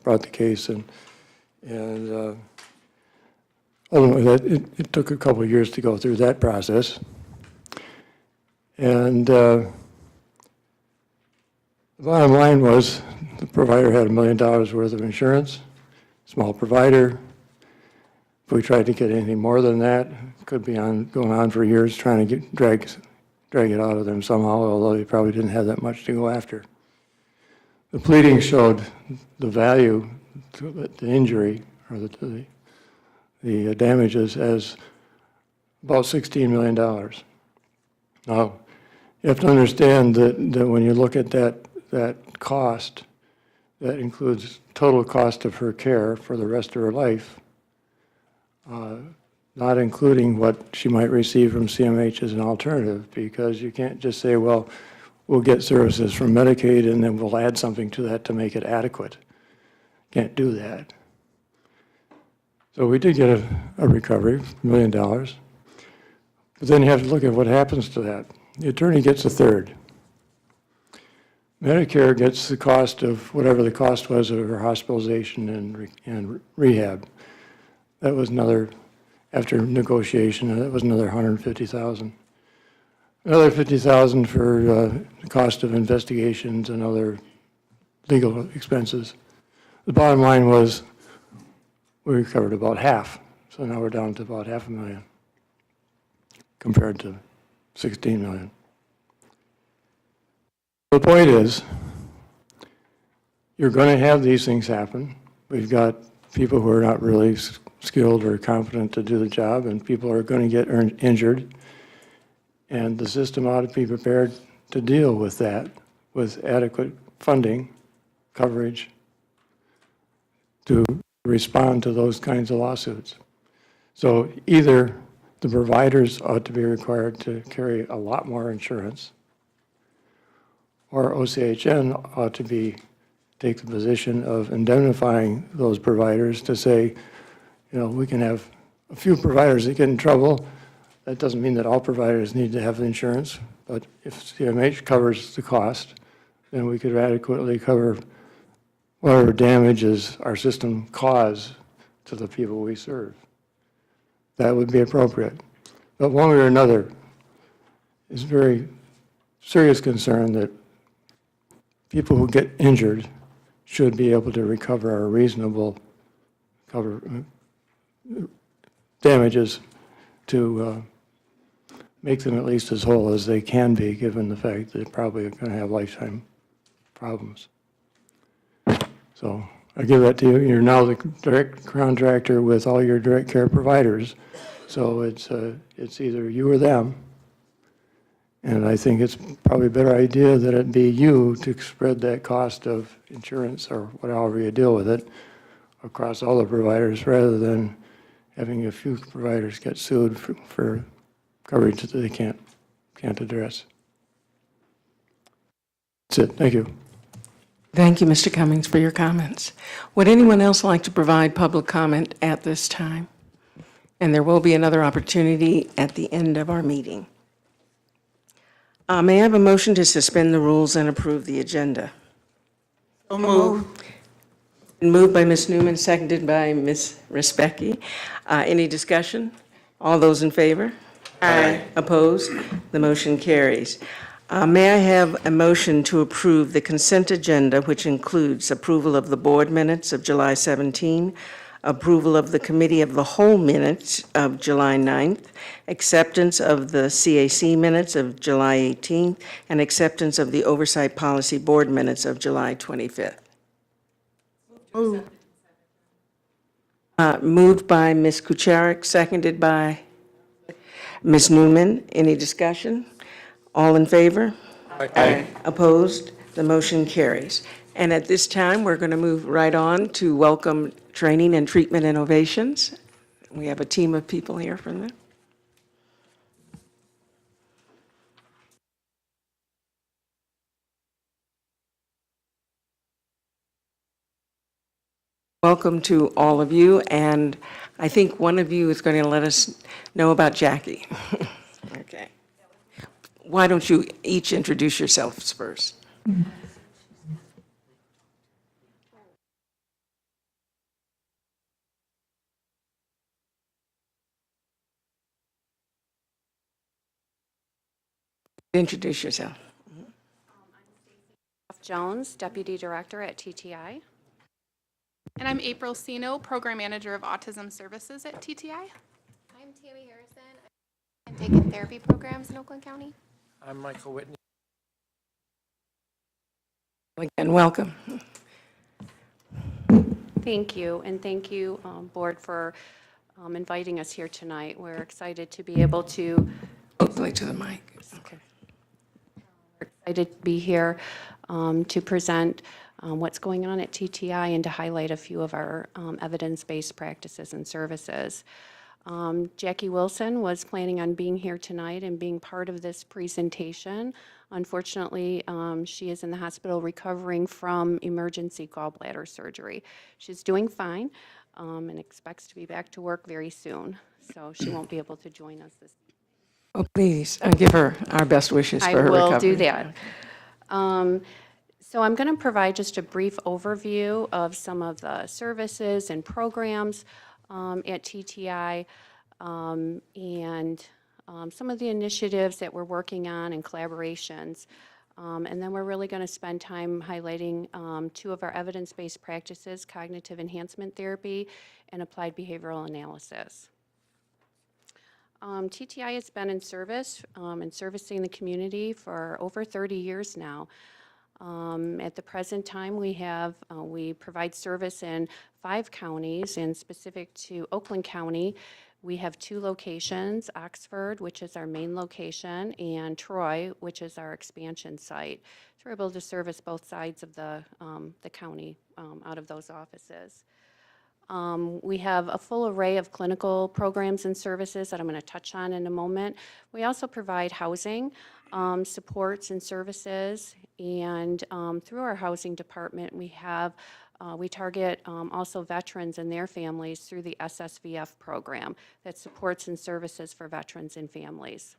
brought the case, and ultimately it took a couple of years to go through that process. And the bottom line was the provider had $1 million worth of insurance, small provider. If we tried to get anything more than that, it could be going on for years trying to drag it out of them somehow, although they probably didn't have that much to go after. The pleading showed the value to the injury or the damages as about $16 million. Now, you have to understand that when you look at that cost, that includes total cost of her care for the rest of her life, not including what she might receive from CMH as an alternative, because you can't just say, well, we'll get services from Medicaid and then we'll add something to that to make it adequate. Can't do that. So we did get a recovery, $1 million. But then you have to look at what happens to that. The attorney gets a third. Medicare gets the cost of whatever the cost was of her hospitalization and rehab. That was another, after negotiation, that was another $150,000. Another $50,000 for the cost of investigations and other legal expenses. The bottom line was we recovered about half. So now we're down to about $500,000 compared to $16 million. The point is, you're going to have these things happen. We've got people who are not really skilled or competent to do the job, and people are going to get injured. And the system ought to be prepared to deal with that with adequate funding, coverage, to respond to those kinds of lawsuits. So either the providers ought to be required to carry a lot more insurance, or OCHN ought to take the position of indemnifying those providers to say, you know, we can have a few providers that get in trouble. That doesn't mean that all providers need to have insurance, but if CMH covers the cost, then we could adequately cover whatever damages our system cause to the people we serve. That would be appropriate. But one way or another, it's a very serious concern that people who get injured should be able to recover a reasonable damages to make them at least as whole as they can be, given the fact that they're probably going to have lifetime problems. So I give that to you. You're now the direct contractor with all your direct care providers. So it's either you or them. And I think it's probably a better idea that it be you to spread that cost of insurance or whatever you deal with it across all the providers, rather than having a few providers get sued for coverage that they can't address. That's it. Thank you. Thank you, Mr. Cummings, for your comments. Would anyone else like to provide public comment at this time? And there will be another opportunity at the end of our meeting. May I have a motion to suspend the rules and approve the agenda? So moved. Moved by Ms. Newman, seconded by Ms. Respecki. Any discussion? All those in favor? Aye. Opposed? The motion carries. May I have a motion to approve the consent agenda, which includes approval of the board minutes of July 17, approval of the committee of the whole minutes of July 9th, acceptance of the CAC minutes of July 18th, and acceptance of the oversight policy board minutes of July 25th. Moved by Ms. Kucharik, seconded by Ms. Newman. Any discussion? All in favor? Aye. Opposed? The motion carries. And at this time, we're going to move right on to welcome Training and Treatment Innovations. We have a team of people here from them. Welcome to all of you, and I think one of you is going to let us know about Jackie. Okay. Why don't you each introduce yourselves first? Introduce yourself. Jones, Deputy Director at TTI. And I'm April Sino, Program Manager of Autism Services at TTI. I'm Tammy Harrison. I'm taking therapy programs in Oakland County. I'm Michael Whitney. Again, welcome. Thank you, and thank you, Board, for inviting us here tonight. We're excited to be able to, Hopefully to the mic. Okay. excited to be here to present what's going on at TTI and to highlight a few of our evidence-based practices and services. Jackie Wilson was planning on being here tonight and being part of this presentation. Unfortunately, she is in the hospital recovering from emergency gallbladder surgery. She's doing fine and expects to be back to work very soon, so she won't be able to join us this evening. Oh, please, give her our best wishes for her recovery. I will do that. So I'm going to provide just a brief overview of some of the services and programs at TTI and some of the initiatives that we're working on and collaborations. And then we're really going to spend time highlighting two of our evidence-based practices, cognitive enhancement therapy and applied behavioral analysis. TTI has been in service and servicing the community for over 30 years now. At the present time, we provide service in 5 counties, and specific to Oakland County, we have 2 locations, Oxford, which is our main location, and Troy, which is our expansion site. So we're able to service both sides of the county out of those offices. We have a full array of clinical programs and services that I'm going to touch on in a moment. We also provide housing supports and services, and through our housing department, we target also veterans and their families through the SSVF program that supports and services for veterans and families.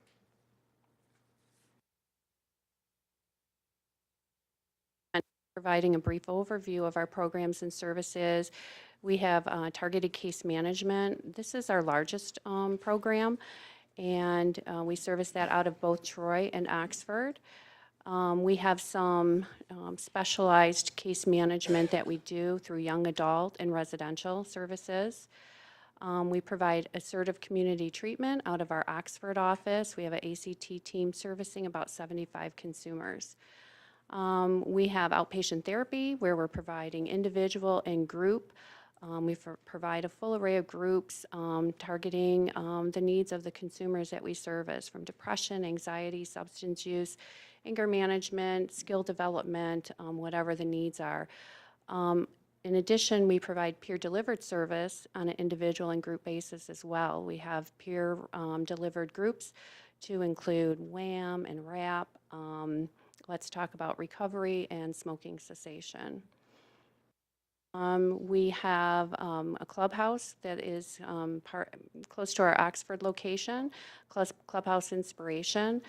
Providing a brief overview of our programs and services. We have targeted case management. This is our largest program, and we service that out of both Troy and Oxford. We have some specialized case management that we do through young adult and residential services. We provide assertive community treatment out of our Oxford office. We have an ACT team servicing about 75 consumers. We have outpatient therapy where we're providing individual and group. We provide a full array of groups targeting the needs of the consumers that we service, from depression, anxiety, substance use, anger management, skill development, whatever the needs are. In addition, we provide peer-delivered service on an individual and group basis as well. We have peer-delivered groups to include WHAM and RAP. Let's talk about recovery and smoking cessation. We have a clubhouse that is close to our Oxford location, Clubhouse Inspiration.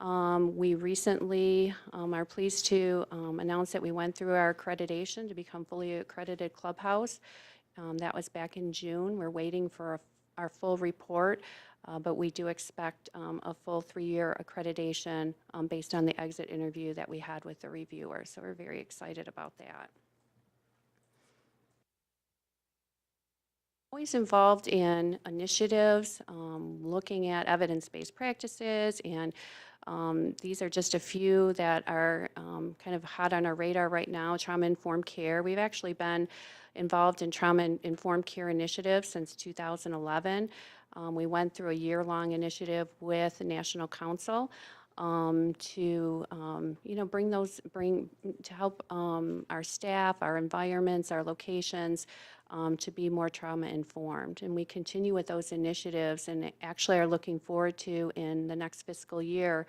We recently are pleased to announce that we went through our accreditation to become fully accredited clubhouse. That was back in June. We're waiting for our full report, but we do expect a full 3-year accreditation based on the exit interview that we had with the reviewer. So we're very excited about that. Always involved in initiatives, looking at evidence-based practices, and these are just a few that are kind of hot on our radar right now. Trauma-informed care. We've actually been involved in trauma-informed care initiatives since 2011. We went through a year-long initiative with the National Council to to help our staff, our environments, our locations to be more trauma informed. And we continue with those initiatives and actually are looking forward to, in the next fiscal year,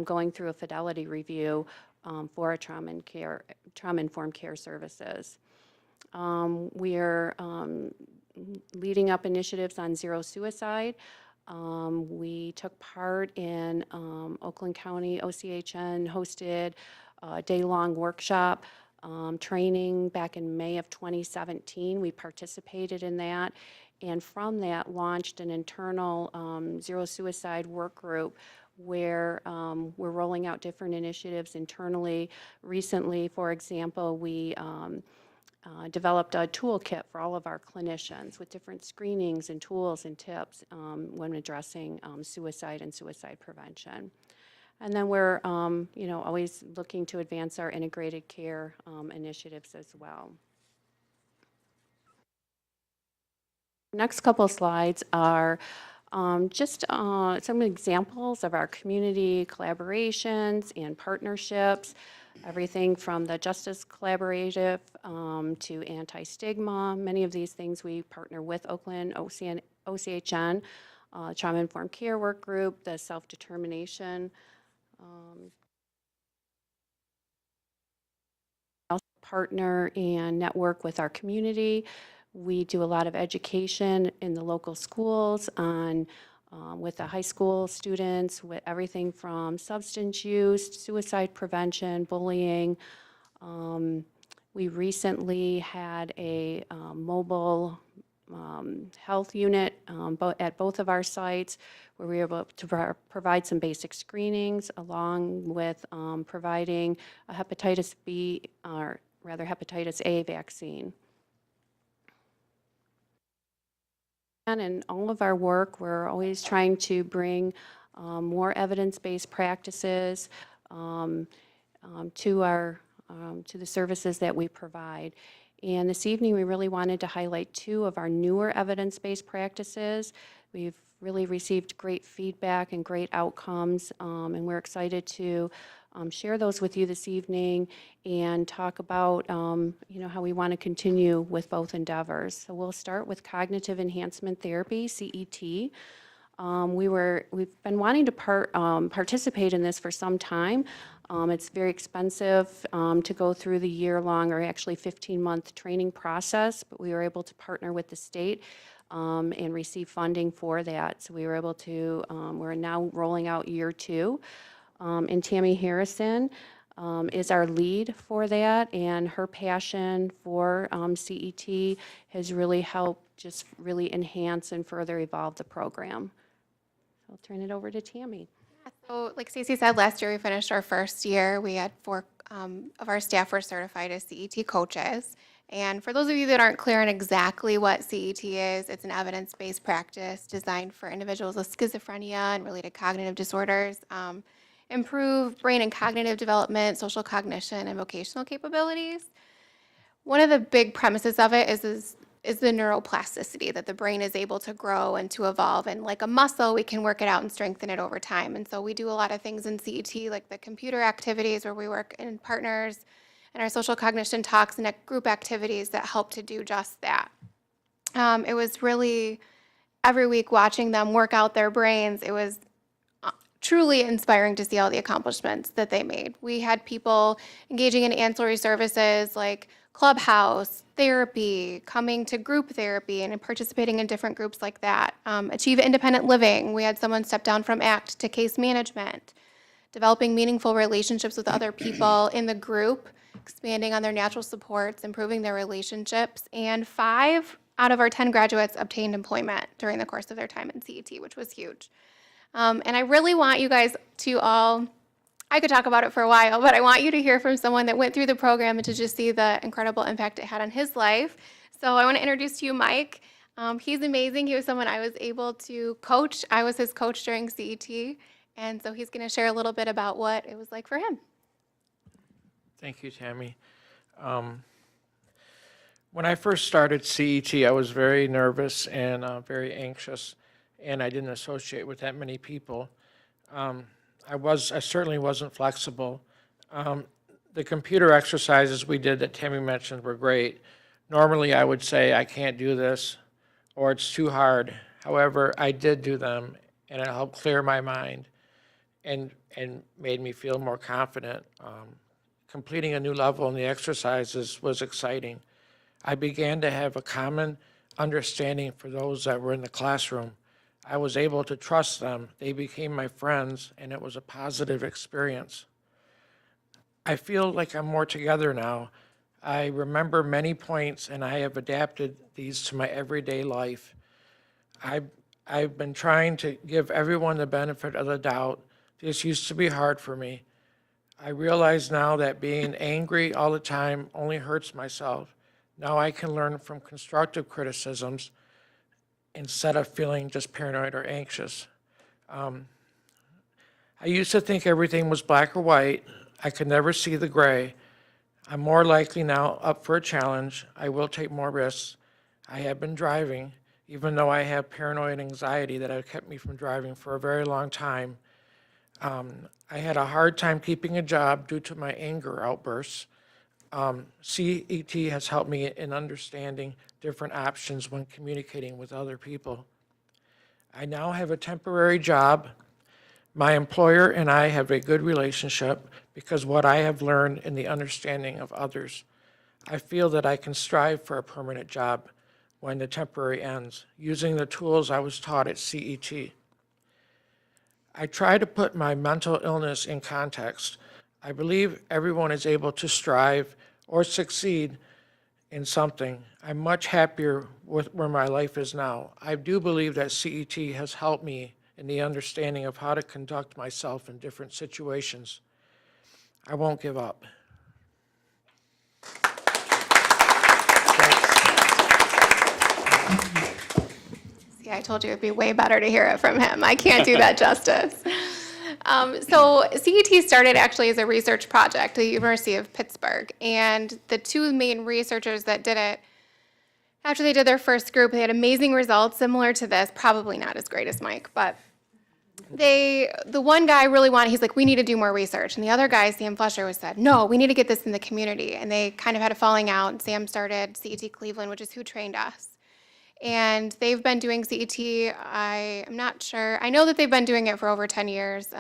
going through a fidelity review for our trauma-informed care services. We are leading up initiatives on zero suicide. We took part in Oakland County OCHN hosted a day-long workshop training back in May of 2017. We participated in that, and from that launched an internal zero suicide work group where we're rolling out different initiatives internally. Recently, for example, we developed a toolkit for all of our clinicians with different screenings and tools and tips when addressing suicide and suicide prevention. And then we're, always looking to advance our integrated care initiatives as well. Next couple slides are just some examples of our community collaborations and partnerships, everything from the Justice Collaborative to anti-stigma. Many of these things we partner with Oakland, OCHN, Trauma Informed Care Work Group, the Self-Determination. Also partner and network with our community. We do a lot of education in the local schools on with the high school students, with everything from substance use, suicide prevention, bullying. We recently had a mobile health unit at both of our sites where we were able to provide some basic screenings along with providing a hepatitis B, or rather hepatitis A vaccine. And in all of our work, we're always trying to bring more evidence-based practices to the services that we provide. And this evening, we really wanted to highlight 2 of our newer evidence-based practices. We've really received great feedback and great outcomes, and we're excited to share those with you this evening and talk about how we want to continue with both endeavors. So we'll start with cognitive enhancement therapy, CET. We've been wanting to participate in this for some time. It's very expensive to go through the year-long, or actually 15-month training process, but we were able to partner with the state and receive funding for that. So we were able to, we're now rolling out year 2. And Tammy Harrison is our lead for that, and her passion for CET has really helped just really enhance and further evolve the program. So I'll turn it over to Tammy. So like Stacey said, last year we finished our first year. We had 4 of our staff were certified as CET coaches. And for those of you that aren't clear on exactly what CET is, it's an evidence-based practice designed for individuals with schizophrenia and related cognitive disorders. Improve brain and cognitive development, social cognition, and vocational capabilities. One of the big premises of it is the neuroplasticity, that the brain is able to grow and to evolve. And like a muscle, we can work it out and strengthen it over time. And so we do a lot of things in CET, like the computer activities where we work in partners, and our social cognition talks and group activities that help to do just that. It was really, every week watching them work out their brains, it was truly inspiring to see all the accomplishments that they made. We had people engaging in ancillary services like Clubhouse, therapy, coming to group therapy and participating in different groups like that. Achieve independent living. We had someone step down from ACT to case management. Developing meaningful relationships with other people in the group, expanding on their natural supports, improving their relationships. And 5 out of our 10 graduates obtained employment during the course of their time in CET, which was huge. And I really want you guys to all, I could talk about it for a while, but I want you to hear from someone that went through the program and to just see the incredible impact it had on his life. So I want to introduce to you Mike. He's amazing. He was someone I was able to coach. I was his coach during CET. And so he's going to share a little bit about what it was like for him. Thank you, Tammy. When I first started CET, I was very nervous and very anxious, and I didn't associate with that many people. I certainly wasn't flexible. The computer exercises we did that Tammy mentioned were great. Normally, I would say, I can't do this, or it's too hard. However, I did do them, and it helped clear my mind and made me feel more confident. Completing a new level in the exercises was exciting. I began to have a common understanding for those that were in the classroom. I was able to trust them. They became my friends, and it was a positive experience. I feel like I'm more together now. I remember many points, and I have adapted these to my everyday life. I've been trying to give everyone the benefit of the doubt This used to be hard for me. I realize now that being angry all the time only hurts myself. Now I can learn from constructive criticisms instead of feeling just paranoid or anxious. I used to think everything was black or white. I could never see the gray. I'm more likely now up for a challenge. I will take more risks. I have been driving, even though I have paranoid anxiety that have kept me from driving for a very long time. I had a hard time keeping a job due to my anger outbursts. CET has helped me in understanding different options when communicating with other people. I now have a temporary job. My employer and I have a good relationship because what I have learned in the understanding of others. I feel that I can strive for a permanent job when the temporary ends, using the tools I was taught at CET. I try to put my mental illness in context. I believe everyone is able to strive or succeed in something. I'm much happier with where my life is now. I do believe that CET has helped me in the understanding of how to conduct myself in different situations. I won't give up. See, I told you it'd be way better to hear it from him. I can't do that justice. So CET started actually as a research project at the University of Pittsburgh, and the two main researchers that did it, after they did their first group, they had amazing results similar to this, probably not as great as Mike, but the one guy really wanted, he's like, we need to do more research. And the other guy, Sam Fletcher, was said, no, we need to get this in the community. And they kind of had a falling out, and Sam started CET Cleveland, which is who trained us. And they've been doing CET, I'm not sure. I know that they've been doing it for over 10 years,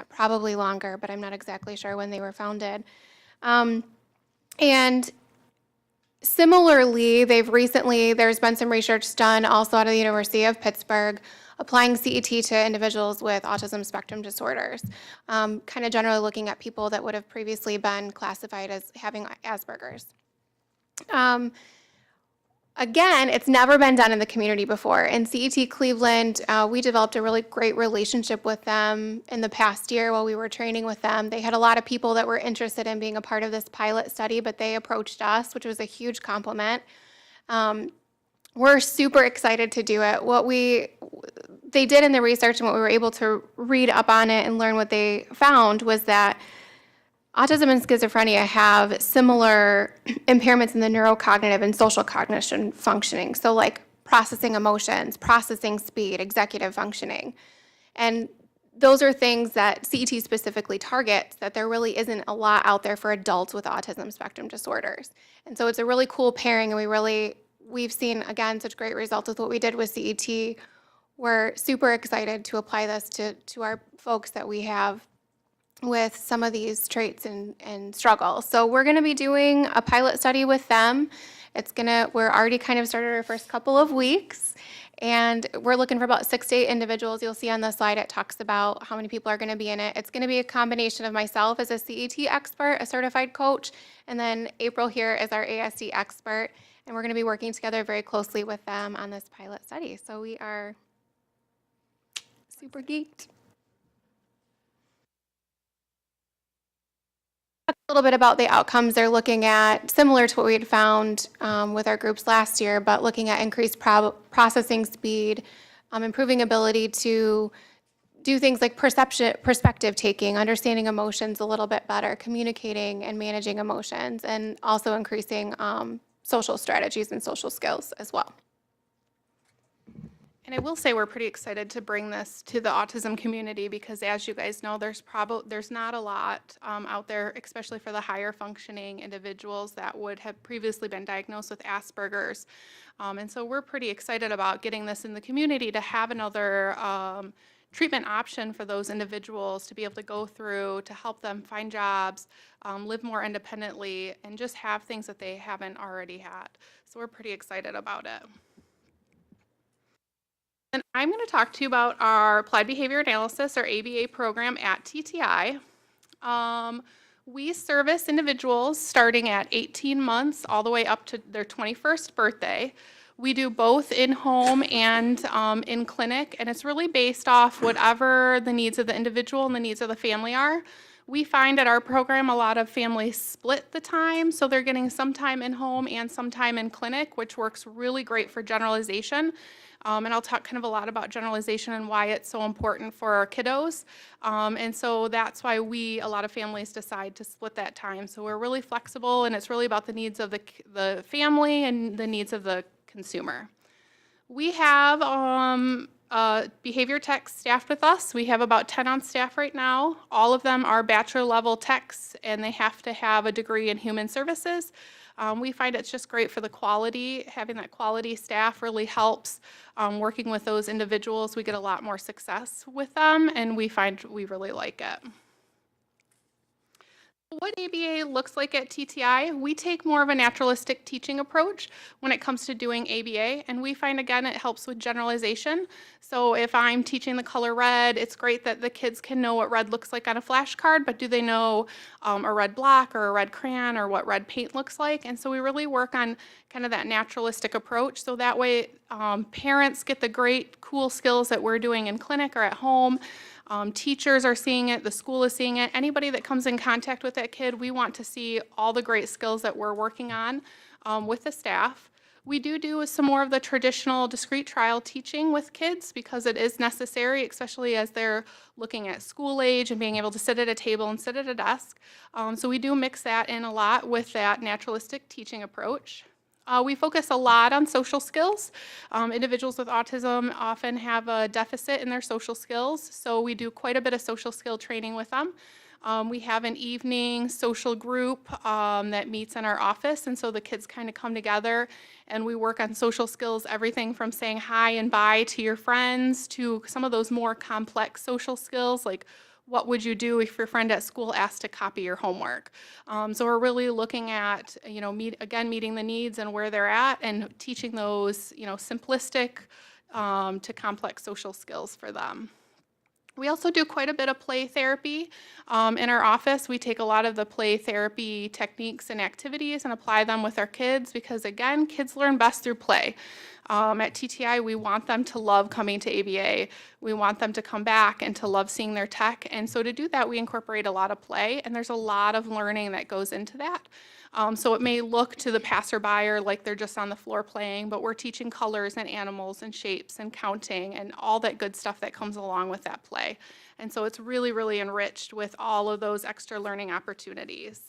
probably longer, but I'm not exactly sure when they were founded. And similarly, there's been some research done also out of the University of Pittsburgh applying CET to individuals with autism spectrum disorders, kind of generally looking at people that would have previously been classified as having Asperger's. Again, it's never been done in the community before. In CET Cleveland, we developed a really great relationship with them in the past year while we were training with them. They had a lot of people that were interested in being a part of this pilot study, but they approached us, which was a huge compliment. We're super excited to do it. What they did in the research and what we were able to read up on it and learn what they found was that autism and schizophrenia have similar impairments in the neurocognitive and social cognition functioning. So like processing emotions, processing speed, executive functioning. And those are things that CET specifically targets, that there really isn't a lot out there for adults with autism spectrum disorders. And so it's a really cool pairing, and we've seen, again, such great results with what we did with CET. We're super excited to apply this to our folks that we have with some of these traits and struggles. So we're going to be doing a pilot study with them. We're already kind of started our first couple of weeks, and we're looking for about 6 to 8 individuals. You'll see on the slide it talks about how many people are going to be in it. It's going to be a combination of myself as a CET expert, a certified coach, and then April here as our ASD expert, and we're going to be working together very closely with them on this pilot study. So we are super geeked. A little bit about the outcomes they're looking at, similar to what we had found with our groups last year, but looking at increased processing speed, improving ability to do things like perspective taking, understanding emotions a little bit better, communicating and managing emotions, and also increasing social strategies and social skills as well. And I will say we're pretty excited to bring this to the autism community because, as you guys know, there's not a lot out there, especially for the higher functioning individuals that would have previously been diagnosed with Asperger's. And so we're pretty excited about getting this in the community to have another treatment option for those individuals to be able to go through, to help them find jobs, live more independently, and just have things that they haven't already had. So we're pretty excited about it. And I'm going to talk to you about our Applied Behavior Analysis, or ABA program at TTI. We service individuals starting at 18 months all the way up to their 21st birthday We do both in-home and in clinic, and it's really based off whatever the needs of the individual and the needs of the family are. We find at our program, a lot of families split the time, so they're getting some time in-home and some time in clinic, which works really great for generalization. And I'll talk kind of a lot about generalization and why it's so important for our kiddos. And so that's why a lot of families decide to split that time. So we're really flexible, and it's really about the needs of the family and the needs of the consumer. We have behavior tech staffed with us. We have about 10 on staff right now. All of them are bachelor level techs, and they have to have a degree in human services. We find it's just great for the quality. Having that quality staff really helps working with those individuals. We get a lot more success with them, and we find we really like it. What ABA looks like at TTI, we take more of a naturalistic teaching approach when it comes to doing ABA, and we find, again, it helps with generalization. So if I'm teaching the color red, it's great that the kids can know what red looks like on a flashcard, but do they know a red block or a red crayon or what red paint looks like? And so we really work on kind of that naturalistic approach, so that way parents get the great, cool skills that we're doing in clinic or at home. Teachers are seeing it, the school is seeing it. Anybody that comes in contact with that kid, we want to see all the great skills that we're working on with the staff. We do some more of the traditional discrete trial teaching with kids because it is necessary, especially as they're looking at school age and being able to sit at a table and sit at a desk. So we do mix that in a lot with that naturalistic teaching approach. We focus a lot on social skills. Individuals with autism often have a deficit in their social skills, so we do quite a bit of social skill training with them. We have an evening social group that meets in our office, and so the kids kind of come together and we work on social skills, everything from saying hi and bye to your friends to some of those more complex social skills like what would you do if your friend at school asked to copy your homework? So we're really looking at, meeting the needs and where they're at and teaching those, simplistic to complex social skills for them. We also do quite a bit of play therapy. In our office, we take a lot of the play therapy techniques and activities and apply them with our kids because, again, kids learn best through play. At TTI, we want them to love coming to ABA. We want them to come back and to love seeing their tech. And so to do that, we incorporate a lot of play, and there's a lot of learning that goes into that. So it may look to the passerby like they're just on the floor playing, but we're teaching colors and animals and shapes and counting and all that good stuff that comes along with that play. And so it's really, really enriched with all of those extra learning opportunities.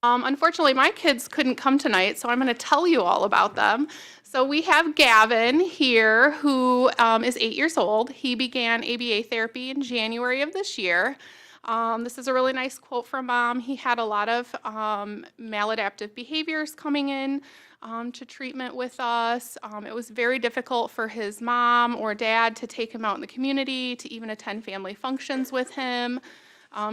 Unfortunately, my kids couldn't come tonight, so I'm going to tell you all about them. So we have Gavin here, who is 8 years old. He began ABA therapy in January of this year. This is a really nice quote from Mom. He had a lot of maladaptive behaviors coming in to treatment with us. It was very difficult for his mom or dad to take him out in the community, to even attend family functions with him.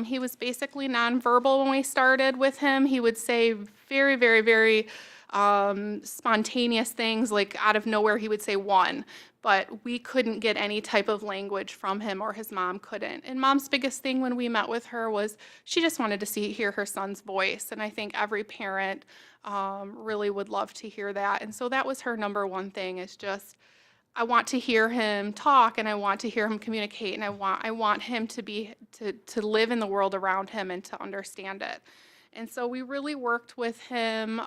He was basically nonverbal when we started with him. He would say very, very, very spontaneous things, like out of nowhere he would say one, but we couldn't get any type of language from him, or his mom couldn't. And Mom's biggest thing when we met with her was she just wanted to hear her son's voice, and I think every parent really would love to hear that. And so that was her number one thing, is just, I want to hear him talk, and I want to hear him communicate, and I want him to live in the world around him and to understand it. And so we really worked with him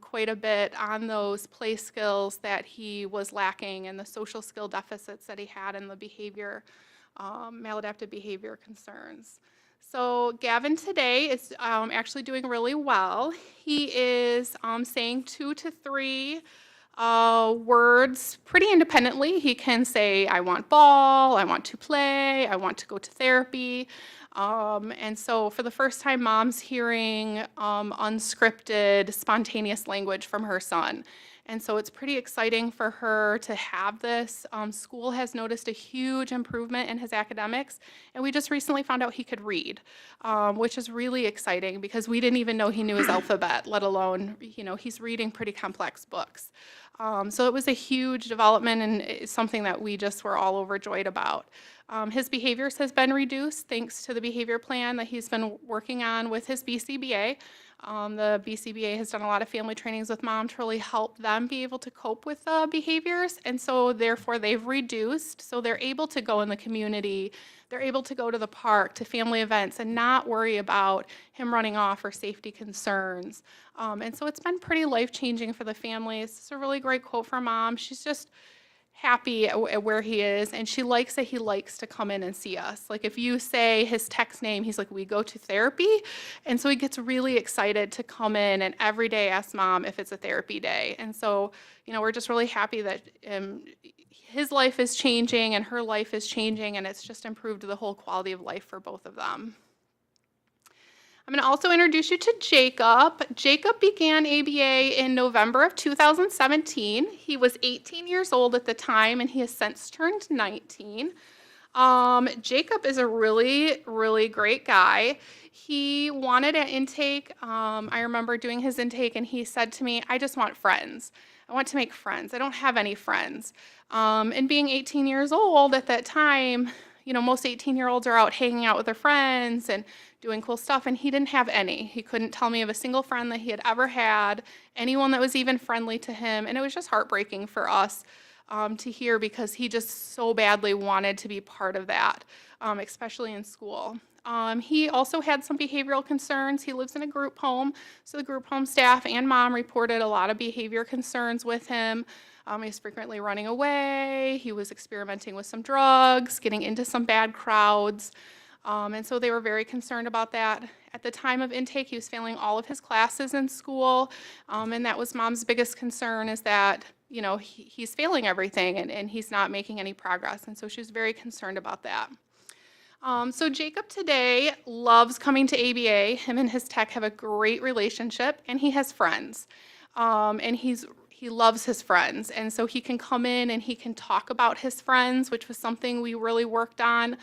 quite a bit on those play skills that he was lacking and the social skill deficits that he had and the behavior, maladaptive behavior concerns. So Gavin today is actually doing really well. He is saying 2 to 3 words pretty independently. He can say, I want ball, I want to play, I want to go to therapy. And so for the first time, Mom's hearing unscripted, spontaneous language from her son. And so it's pretty exciting for her to have this. School has noticed a huge improvement in his academics, and we just recently found out he could read, which is really exciting because we didn't even know he knew his alphabet, let alone, he's reading pretty complex books. So it was a huge development, and it's something that we just were all overjoyed about. His behaviors has been reduced thanks to the behavior plan that he's been working on with his BCBA. The BCBA has done a lot of family trainings with mom to really help them be able to cope with behaviors, and so therefore they've reduced, so they're able to go in the community, they're able to go to the park, to family events, and not worry about him running off or safety concerns. And so it's been pretty life-changing for the families. It's a really great quote from mom. She's just happy at where he is, and she likes that he likes to come in and see us. Like if you say his text name, he's like, we go to therapy. And so he gets really excited to come in and every day ask mom if it's a therapy day. And so, we're just really happy that his life is changing and her life is changing, and it's just improved the whole quality of life for both of them. I'm going to also introduce you to Jacob. Jacob began ABA in November of 2017. He was 18 years old at the time, and he has since turned 19. Jacob is a really, really great guy. He wanted an intake. I remember doing his intake, and he said to me, I just want friends. I want to make friends. I don't have any friends. And being 18 years old at that time, most 18-year-olds are out hanging out with their friends and doing cool stuff, and he didn't have any. He couldn't tell me of a single friend that he had ever had, anyone that was even friendly to him, and it was just heartbreaking for us to hear because he just so badly wanted to be part of that, especially in school. He also had some behavioral concerns. He lives in a group home, so the group home staff and mom reported a lot of behavior concerns with him. He was frequently running away. He was experimenting with some drugs, getting into some bad crowds. And so they were very concerned about that. At the time of intake, he was failing all of his classes in school. And that was mom's biggest concern, is that, he's failing everything and he's not making any progress. And so she was very concerned about that. So Jacob today loves coming to ABA. Him and his tech have a great relationship, and he has friends. And he loves his friends, and so he can come in and he can talk about his friends, which was something we really worked on.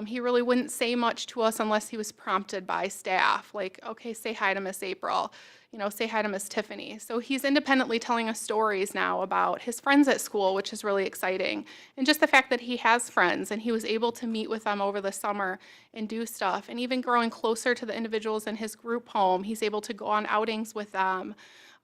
He really wouldn't say much to us unless he was prompted by staff, like, okay, say hi to Miss April, say hi to Miss Tiffany. So he's independently telling us stories now about his friends at school, which is really exciting. And just the fact that he has friends and he was able to meet with them over the summer and do stuff, and even growing closer to the individuals in his group home, he's able to go on outings with them.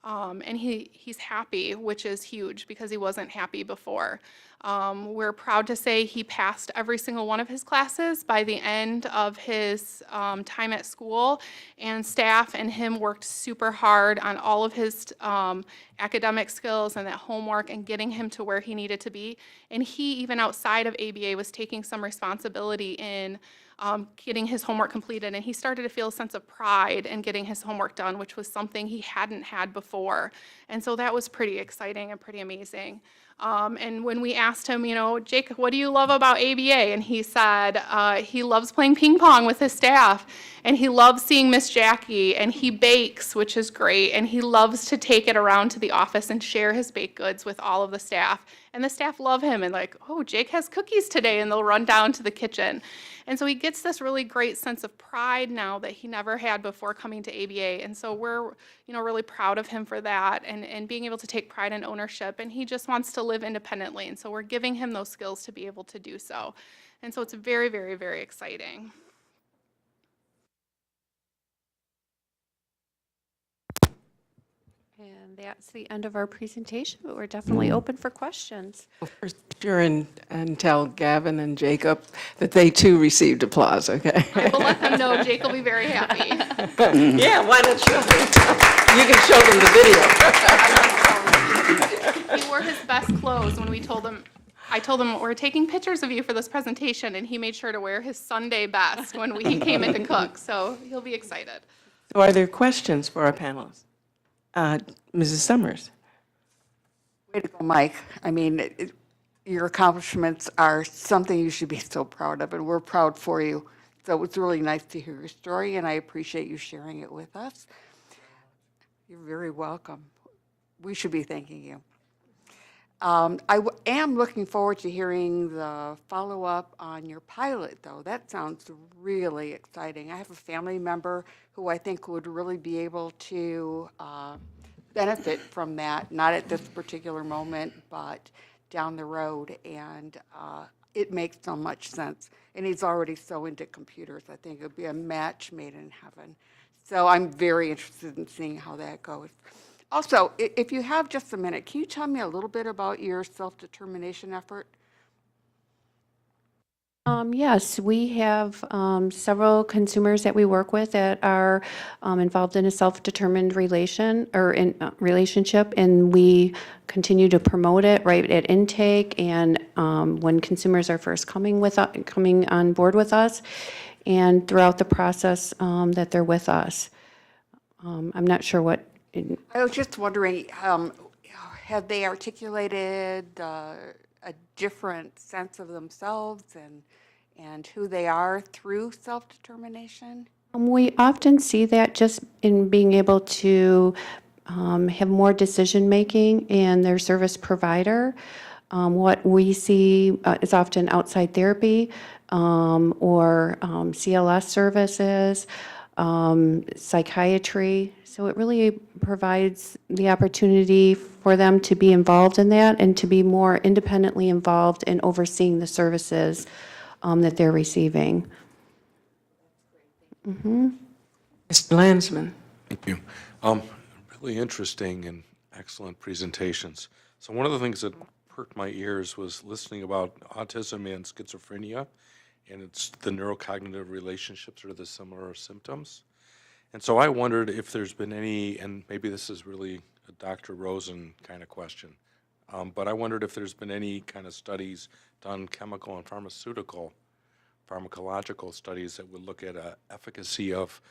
And he's happy, which is huge because he wasn't happy before. We're proud to say he passed every single one of his classes by the end of his time at school, and staff and him worked super hard on all of his academic skills and that homework and getting him to where he needed to be. And he, even outside of ABA, was taking some responsibility in getting his homework completed, and he started to feel a sense of pride in getting his homework done, which was something he hadn't had before. And so that was pretty exciting and pretty amazing. And when we asked him, Jacob, what do you love about ABA? And he said he loves playing ping pong with his staff, and he loves seeing Miss Jackie, and he bakes, which is great, and he loves to take it around to the office and share his baked goods with all of the staff. And the staff love him, and like, oh, Jake has cookies today, and they'll run down to the kitchen. And so he gets this really great sense of pride now that he never had before coming to ABA. And so we're, really proud of him for that and being able to take pride and ownership. And he just wants to live independently. And so we're giving him those skills to be able to do so. And so it's very, very, very exciting. And that's the end of our presentation, but we're definitely open for questions. First, sure, and tell Gavin and Jacob that they too received applause, okay? I will let them know. Jake will be very happy. Yeah, why don't you? You can show them the video. He wore his best clothes when we told him. I told him, we're taking pictures of you for this presentation, and he made sure to wear his Sunday best when we came in to cook, so he'll be excited. So are there questions for our panelists? Mrs. Summers? Way to go, Mike. I mean, your accomplishments are something you should be so proud of, and we're proud for you. So it's really nice to hear your story, and I appreciate you sharing it with us. You're very welcome. We should be thanking you. I am looking forward to hearing the follow-up on your pilot, though. That sounds really exciting. I have a family member who I think would really be able to benefit from that, not at this particular moment, but down the road, and it makes so much sense. And he's already so into computers. I think it would be a match made in heaven. So I'm very interested in seeing how that goes. Also, if you have just a minute, can you tell me a little bit about your self-determination effort? Yes, we have several consumers that we work with that are involved in a self-determined relationship, and we continue to promote it right at intake and when consumers are first coming on board with us, and throughout the process that they're with us. I'm not sure what. I was just wondering, have they articulated a different sense of themselves and who they are through self-determination? We often see that just in being able to have more decision-making in their service provider. What we see is often outside therapy or CLS services, psychiatry. So it really provides the opportunity for them to be involved in that and to be more independently involved in overseeing the services that they're receiving. Mr. Landsman. Thank you. Really interesting and excellent presentations. So one of the things that perked my ears was listening about autism and schizophrenia, and it's the neurocognitive relationships or the similar symptoms. And so I wondered if there's been any, and maybe this is really a Dr. Rosen kind of question, but I wondered if there's been any kind of studies done, chemical and pharmacological studies that would look at efficacy of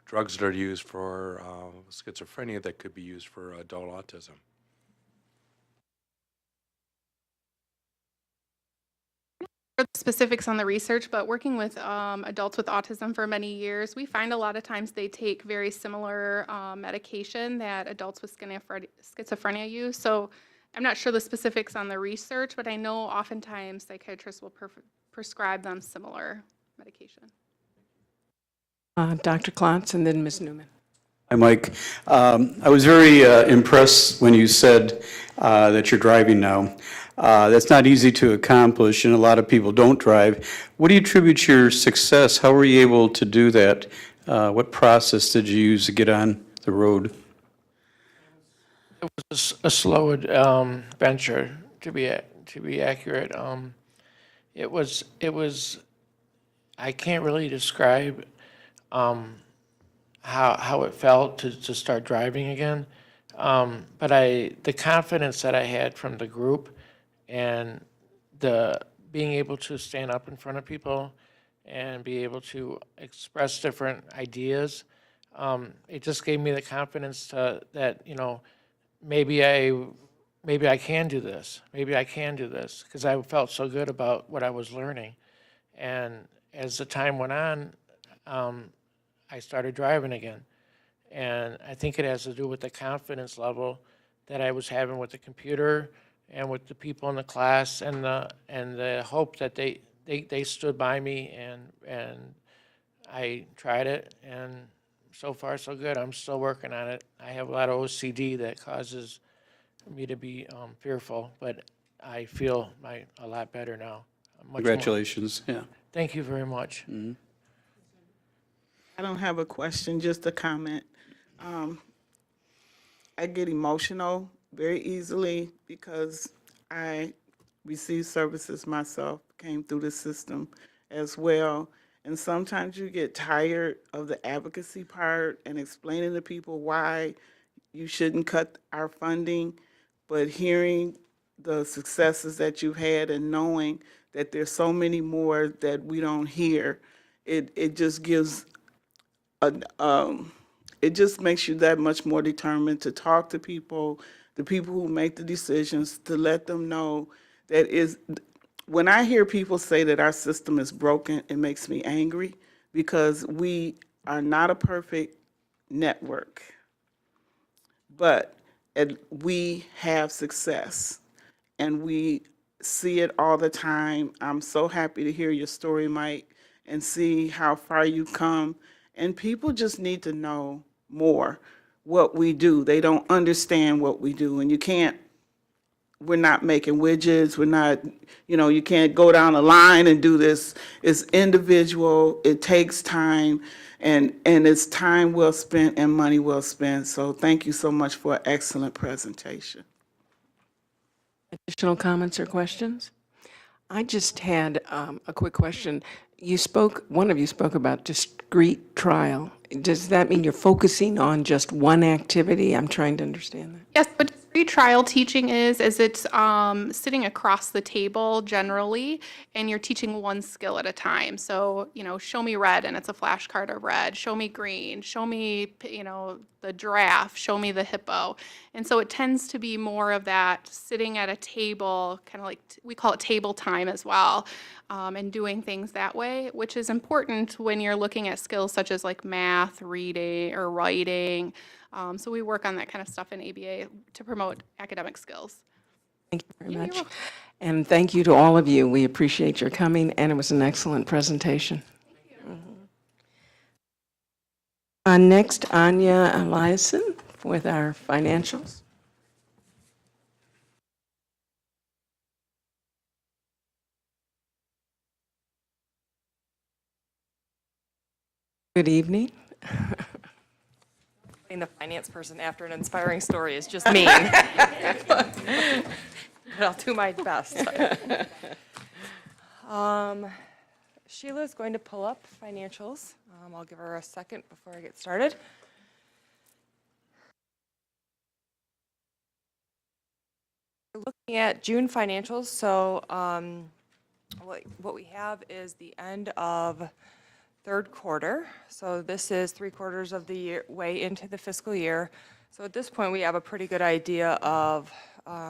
drugs that are used for schizophrenia that could be used for adult autism. For the specifics on the research, but working with adults with autism for many years, we find a lot of times they take very similar medication that adults with schizophrenia use. So I'm not sure the specifics on the research, but I know oftentimes psychiatrists will prescribe them similar medication. Dr. Klontz and then Ms. Newman. Hi, Mike. I was very impressed when you said that you're driving now. That's not easy to accomplish, and a lot of people don't drive. What do you attribute your success? How were you able to do that? What process did you use to get on the road? It was a slow venture, to be accurate. It was. I can't really describe how it felt to start driving again, but the confidence that I had from the group and the being able to stand up in front of people and be able to express different ideas, it just gave me the confidence that maybe I can do this. Maybe I can do this, because I felt so good about what I was learning. And as the time went on, I started driving again. And I think it has to do with the confidence level that I was having with the computer and with the people in the class, and the hope that they stood by me, and I tried it, and so far so good. I'm still working on it. I have a lot of OCD that causes me to be fearful, but I feel a lot better now. Much more. Congratulations. Yeah. Thank you very much. Mm-hmm. I don't have a question, just a comment. I get emotional very easily because I receive services myself, came through the system as well. And sometimes you get tired of the advocacy part and explaining to people why you shouldn't cut our funding, but hearing the successes that you've had and knowing that there's so many more that we don't hear, it just gives it just makes you that much more determined to talk to people, the people who make the decisions, to let them know that when I hear people say that our system is broken, it makes me angry, because we are not a perfect network, but we have success, and we see it all the time. I'm so happy to hear your story, Mike, and see how far you've come. And people just need to know more what we do. They don't understand what we do. And we're not making widgets. We're not, you can't go down a line and do this. It's individual. It takes time. and it's time well spent and money well spent. So thank you so much for an excellent presentation. Additional comments or questions? I just had a quick question. One of you spoke about discrete trial. Does that mean you're focusing on just one activity? I'm trying to understand that. Yes, what discrete trial teaching is it's sitting across the table generally, and you're teaching one skill at a time. So, show me red, and it's a flashcard of red. Show me green. Show me, the giraffe. Show me the hippo. And so it tends to be more of that sitting at a table, kind of like we call it table time as well, and doing things that way, which is important when you're looking at skills such as like math, reading, or writing. So we work on that kind of stuff in ABA to promote academic skills. Thank you very much. And thank you to all of you. We appreciate your coming, and it was an excellent presentation. Next, Anya Eliason with our financials. Good evening. Being the finance person after an inspiring story is just mean. But I'll do my best. Sheila's going to pull up financials. I'll give her a second before I get started. We're looking at June financials. So what we have is the end of third quarter. So this is 3/4 of the year, way into the fiscal year. So at this point, we have a pretty good idea of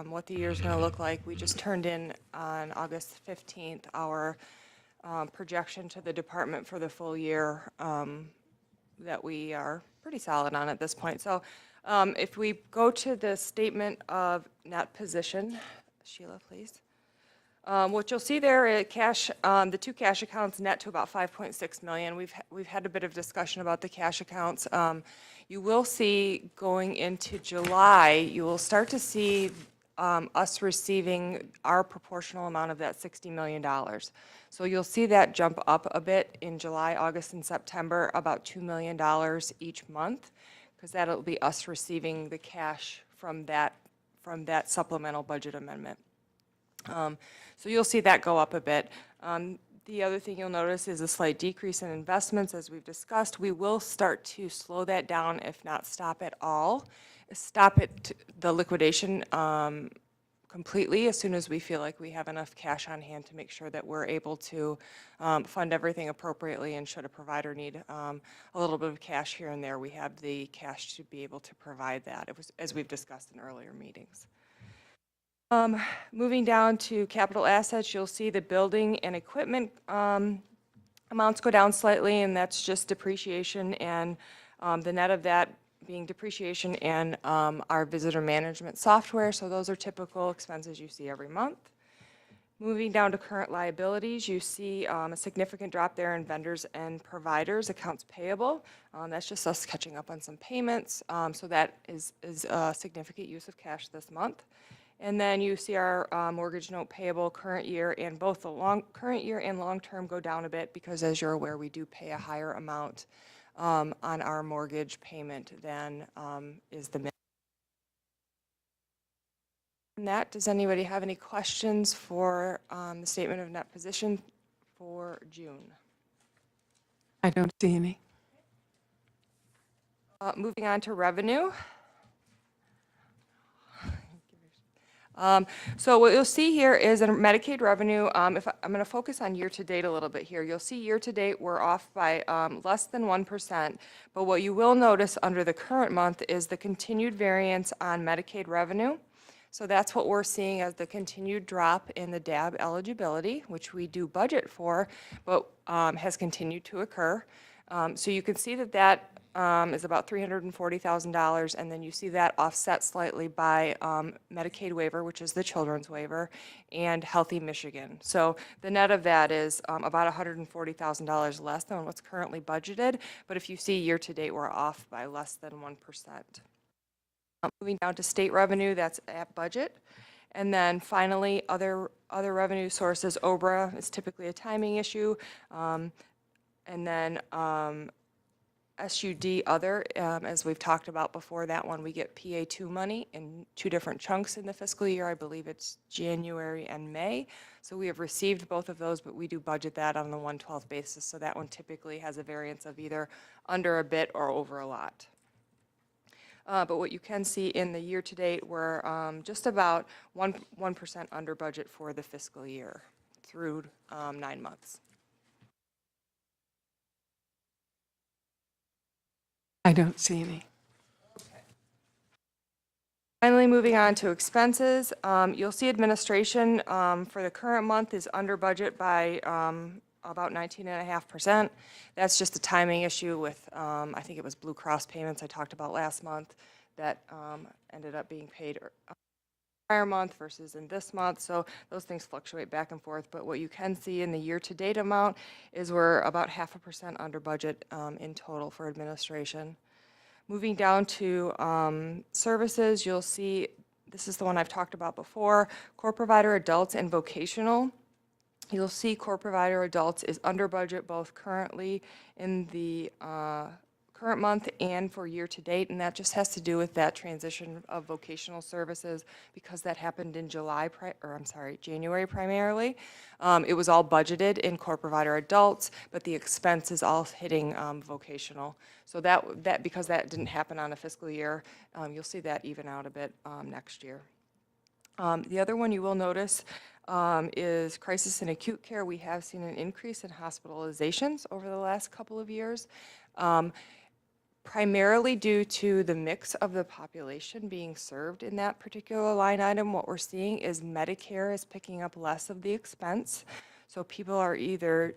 what the year's going to look like. We just turned in on August 15th our projection to the department for the full year that we are pretty solid on at this point. So if we go to the statement of net position, Sheila, please. What you'll see there is cash, the two cash accounts net to about 5.6 million. We've had a bit of discussion about the cash accounts. You will see going into July, you will start to see us receiving our proportional amount of that $60 million. So you'll see that jump up a bit in July, August, and September, about $2 million each month, because that'll be us receiving the cash from that supplemental budget amendment. So you'll see that go up a bit. The other thing you'll notice is a slight decrease in investments, as we've discussed. We will start to slow that down, if not stop at all. Stop the liquidation completely as soon as we feel like we have enough cash on hand to make sure that we're able to fund everything appropriately, and should a provider need a little bit of cash here and there, we have the cash to be able to provide that, as we've discussed in earlier meetings. Moving down to capital assets, you'll see the building and equipment amounts go down slightly, and that's just depreciation, and the net of that being depreciation and our visitor management software. So those are typical expenses you see every month. Moving down to current liabilities, you see a significant drop there in vendors and providers, accounts payable. That's just us catching up on some payments. So that is a significant use of cash this month. And then you see our mortgage note payable current year, and both the current year and long-term go down a bit, because as you're aware, we do pay a higher amount on our mortgage payment than is the minimum. And that, does anybody have any questions for the statement of net position for June? I don't see any. Moving on to revenue. So what you'll see here is a Medicaid revenue. I'm going to focus on year-to-date a little bit here. You'll see year-to-date we're off by less than 1%, but what you will notice under the current month is the continued variance on Medicaid revenue. So that's what we're seeing as the continued drop in the DAB eligibility, which we do budget for, but has continued to occur. So you can see that that is about $340,000, and then you see that offset slightly by Medicaid waiver, which is the children's waiver, and Healthy Michigan. So the net of that is about $140,000 less than what's currently budgeted, but if you see year-to-date, we're off by less than 1%. Moving down to state revenue, that's at budget. And then finally, other revenue sources. OBRA is typically a timing issue. And then SUD other, as we've talked about before, that one, we get PA2 money in 2 different chunks in the fiscal year. I believe it's January and May. So we have received both of those, but we do budget that on the 1/12 basis. So that one typically has a variance of either under a bit or over a lot. But what you can see in the year-to-date, we're just about 1% under budget for the fiscal year through 9 months. I don't see any. Finally, moving on to expenses, you'll see administration for the current month is under budget by about 19.5%. That's just a timing issue with, I think it was Blue Cross payments I talked about last month that ended up being paid prior month versus in this month. So those things fluctuate back and forth. But what you can see in the year-to-date amount is we're about 0.5% under budget in total for administration. Moving down to services, you'll see, this is the one I've talked about before, core provider adults and vocational. You'll see core provider adults is under budget both currently in the current month and for year-to-date, and that just has to do with that transition of vocational services because that happened in January primarily. It was all budgeted in core provider adults, but the expense is all hitting vocational. So that because that didn't happen on a fiscal year, you'll see that even out a bit next year. The other one you will notice is crisis and acute care. We have seen an increase in hospitalizations over the last couple of years. Primarily due to the mix of the population being served in that particular line item, what we're seeing is Medicare is picking up less of the expense. So people are either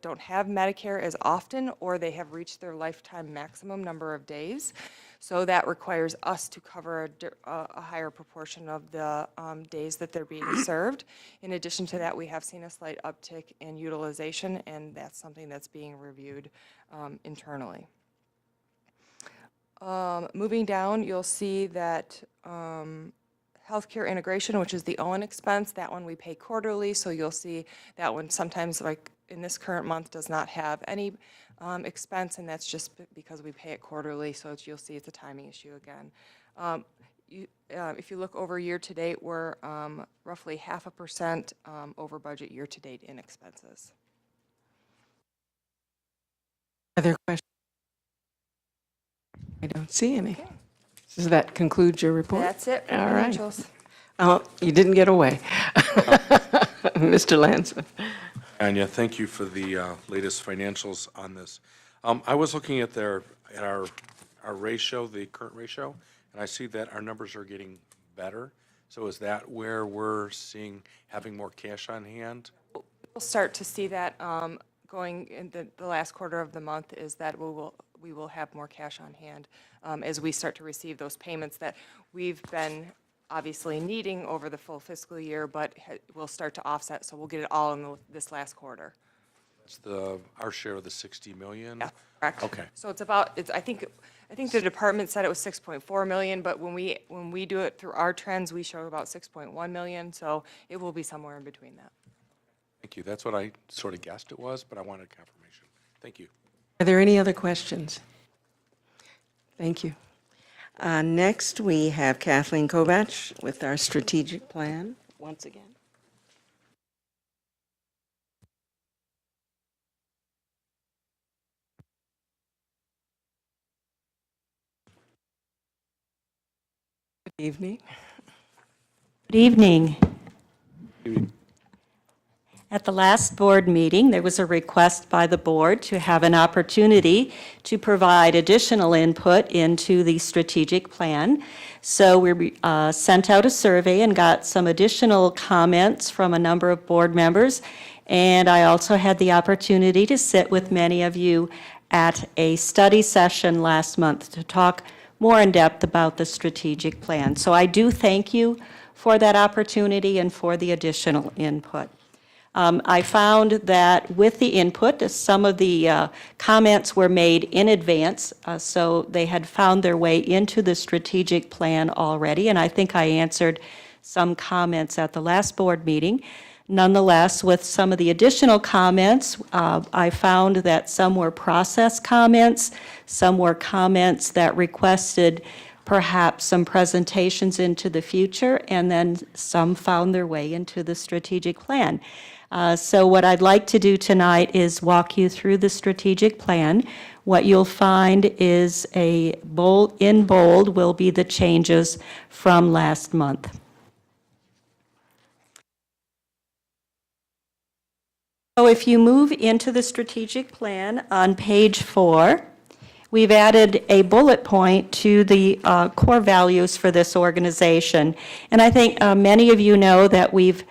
don't have Medicare as often, or they have reached their lifetime maximum number of days. So that requires us to cover a higher proportion of the days that they're being served. In addition to that, we have seen a slight uptick in utilization, and that's something that's being reviewed internally. Moving down, you'll see that healthcare integration, which is the OCHN expense, that one we pay quarterly, so you'll see that one sometimes, like in this current month, does not have any expense, and that's just because we pay it quarterly, so you'll see it's a timing issue again. If you look over year-to-date, we're roughly 0.5% over budget year-to-date in expenses. Other questions? I don't see any. Does that conclude your report? That's it for All right. financials. Oh, you didn't get away. Mr. Lansman. Anya, thank you for the latest financials on this. I was looking at our ratio, the current ratio, and I see that our numbers are getting better. So is that where we're having more cash on hand? We'll start to see that going in the last quarter of the month is that we will have more cash on hand as we start to receive those payments that we've been obviously needing over the full fiscal year, but we'll start to offset, so we'll get it all in this last quarter. It's our share of the 60 million? Yeah, correct. Okay. So I think the department said it was 6.4 million, but when we do it through our trends, we show about 6.1 million, so it will be somewhere in between that. Thank you. That's what I sort of guessed it was, but I wanted confirmation. Thank you. Are there any other questions? Thank you. Next, we have Kathleen Kovach with our strategic plan, once again. Good evening. Good evening. At the last board meeting, there was a request by the board to have an opportunity to provide additional input into the strategic plan. So we sent out a survey and got some additional comments from a number of board members. And I also had the opportunity to sit with many of you at a study session last month to talk more in depth about the strategic plan. So I do thank you for that opportunity and for the additional input. I found that with the input, some of the comments were made in advance, so they had found their way into the strategic plan already, and I think I answered some comments at the last board meeting. Nonetheless, with some of the additional comments, I found that some were process comments, some were comments that requested perhaps some presentations into the future, and then some found their way into the strategic plan. So what I'd like to do tonight is walk you through the strategic plan. What you'll find is in bold will be the changes from last month. So if you move into the strategic plan on page 4, we've added a bullet point to the core values for this organization. And I think many of you know that we've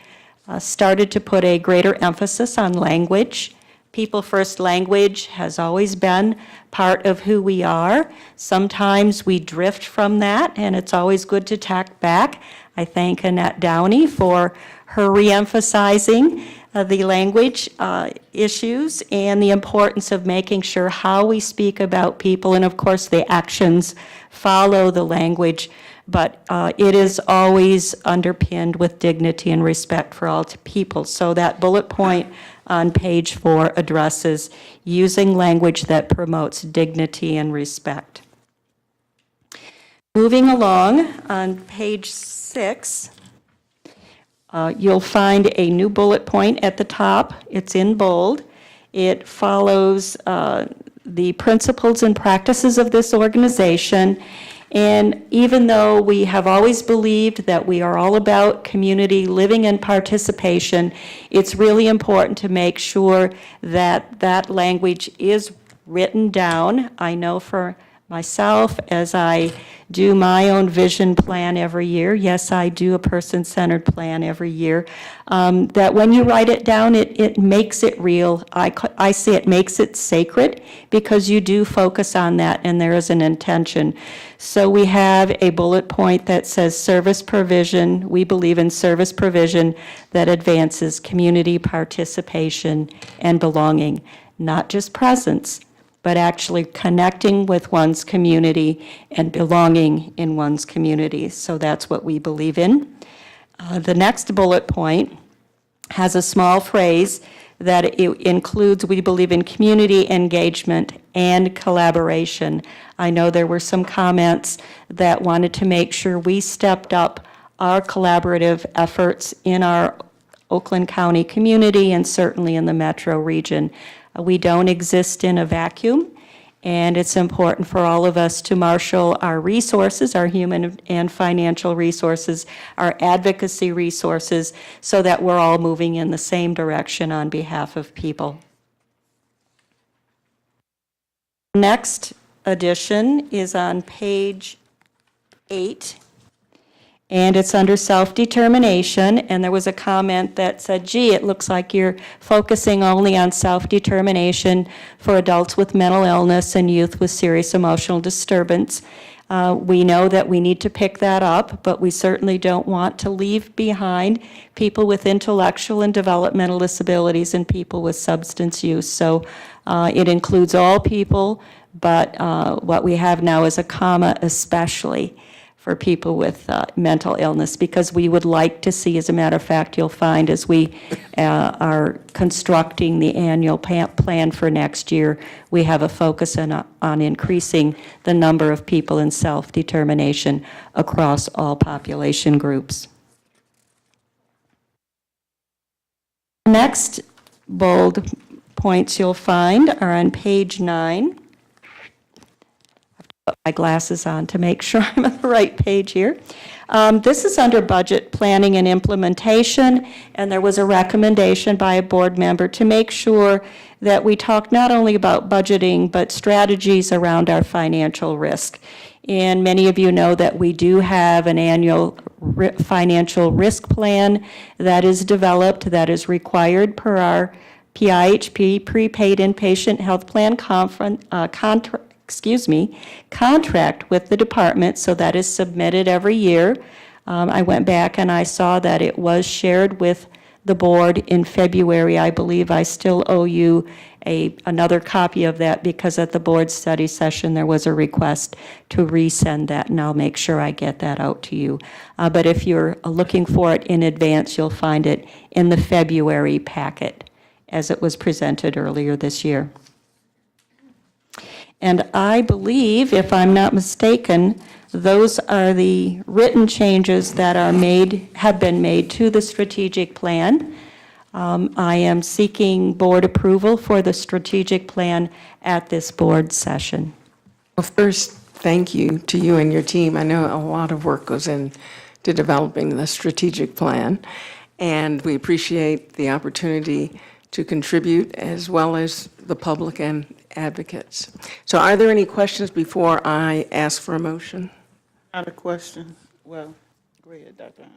started to put a greater emphasis on language. People first language has always been part of who we are. Sometimes we drift from that, and it's always good to tack back. I thank Annette Downey for her reemphasizing the language issues and the importance of making sure how we speak about people, and of course the actions follow the language, but it is always underpinned with dignity and respect for all people. So that bullet point on page 4 addresses using language that promotes dignity and respect. Moving along on page 6, you'll find a new bullet point at the top. It's in bold. It follows the principles and practices of this organization. And even though we have always believed that we are all about community living and participation, it's really important to make sure that that language is written down. I know for myself, as I do my own vision plan every year, yes, I do a person-centered plan every year, that when you write it down, it makes it real. I say it makes it sacred because you do focus on that and there is an intention. So we have a bullet point that says service provision. We believe in service provision that advances community participation and belonging, not just presence, but actually connecting with one's community and belonging in one's community. So that's what we believe in. The next bullet point has a small phrase that it includes, we believe in community engagement and collaboration. I know there were some comments that wanted to make sure we stepped up our collaborative efforts in our Oakland County community and certainly in the metro region. We don't exist in a vacuum, and it's important for all of us to marshal our resources, our human and financial resources, our advocacy resources, so that we're all moving in the same direction on behalf of people. Next edition is on page 8. And it's under self-determination, and there was a comment that said, gee, it looks like you're focusing only on self-determination for adults with mental illness and youth with serious emotional disturbance. We know that we need to pick that up, but we certainly don't want to leave behind people with intellectual and developmental disabilities and people with substance use. So it includes all people, but what we have now is a comma especially for people with mental illness, because we would like to see, as a matter of fact, you'll find as we are constructing the annual plan for next year, we have a focus on increasing the number of people in self-determination across all population groups. Next bold points you'll find are on page 9. Put my glasses on to make sure I'm on the right page here. This is under budget planning and implementation, and there was a recommendation by a board member to make sure that we talk not only about budgeting, but strategies around our financial risk. And many of you know that we do have an annual financial risk plan that is developed, that is required per our PIHP, Prepaid Inpatient Health Plan contract with the department, so that is submitted every year. I went back and I saw that it was shared with the board in February. I believe I still owe you another copy of that because at the board study session, there was a request to resend that, and I'll make sure I get that out to you. But if you're looking for it in advance, you'll find it in the February packet as it was presented earlier this year. And I believe, if I'm not mistaken, those are the written changes that have been made to the strategic plan. I am seeking board approval for the strategic plan at this board session. Well, first, thank you to you and your team. I know a lot of work goes into developing the strategic plan, and we appreciate the opportunity to contribute as well as the public and advocates. So are there any questions before I ask for a motion? Not a question. Well, go ahead, Dr. Hahn.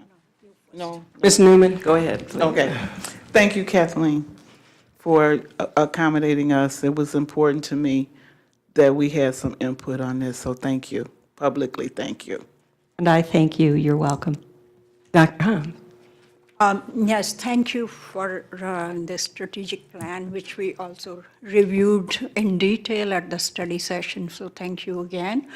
No? Ms. Newman, go ahead, please. Okay. Thank you, Kathleen, for accommodating us. It was important to me that we had some input on this, so thank you. Publicly, thank you. And I thank you. You're welcome. Dr. Hahn? Yes, thank you for the strategic plan, which we also reviewed in detail at the study session, so thank you again.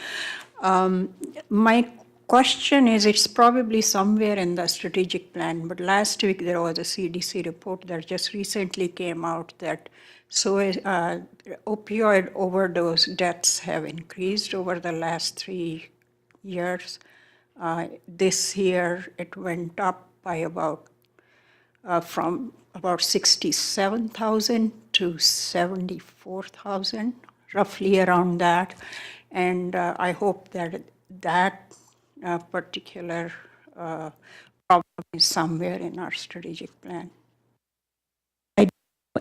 My question is, it's probably somewhere in the strategic plan, but last week there was a CDC report that just recently came out that opioid overdose deaths have increased over the last 3 years. This year it went up by from about 67,000 to 74,000, roughly around that. And I hope that particular problem is somewhere in our strategic plan.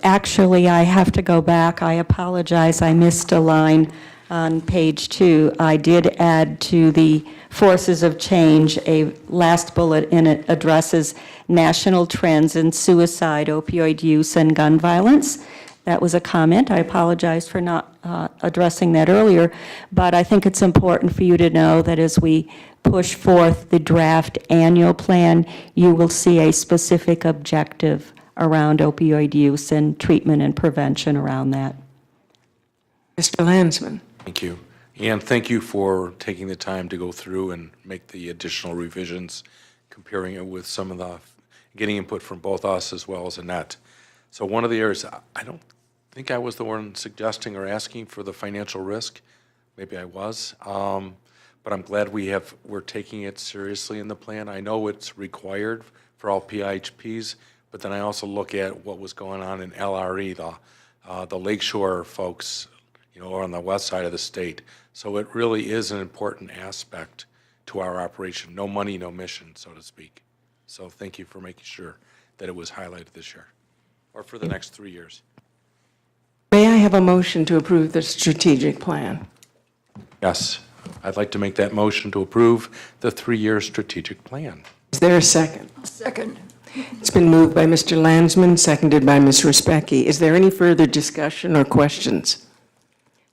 Actually, I have to go back. I apologize. I missed a line on page 2. I did add to the forces of change a last bullet, and it addresses national trends in suicide, opioid use, and gun violence. That was a comment. I apologize for not addressing that earlier, but I think it's important for you to know that as we push forth the draft annual plan, you will see a specific objective around opioid use and treatment and prevention around that. Mr. Landsman? Thank you. And thank you for taking the time to go through and make the additional revisions, comparing it with some of the, getting input from both us as well as Annette. So one of the areas, I don't think I was the one suggesting or asking for the financial risk. Maybe I was. But I'm glad we're taking it seriously in the plan. I know it's required for all PIHPs, but then I also look at what was going on in LRE, the Lakeshore folks, on the west side of the state. So it really is an important aspect to our operation. No money, no mission, so to speak. So thank you for making sure that it was highlighted this year, or for the next 3 years. May I have a motion to approve the strategic plan? Yes, I'd like to make that motion to approve the 3-year strategic plan. Is there a second? Second. It's been moved by Mr. Landsman, seconded by Ms. Respecki. Is there any further discussion or questions?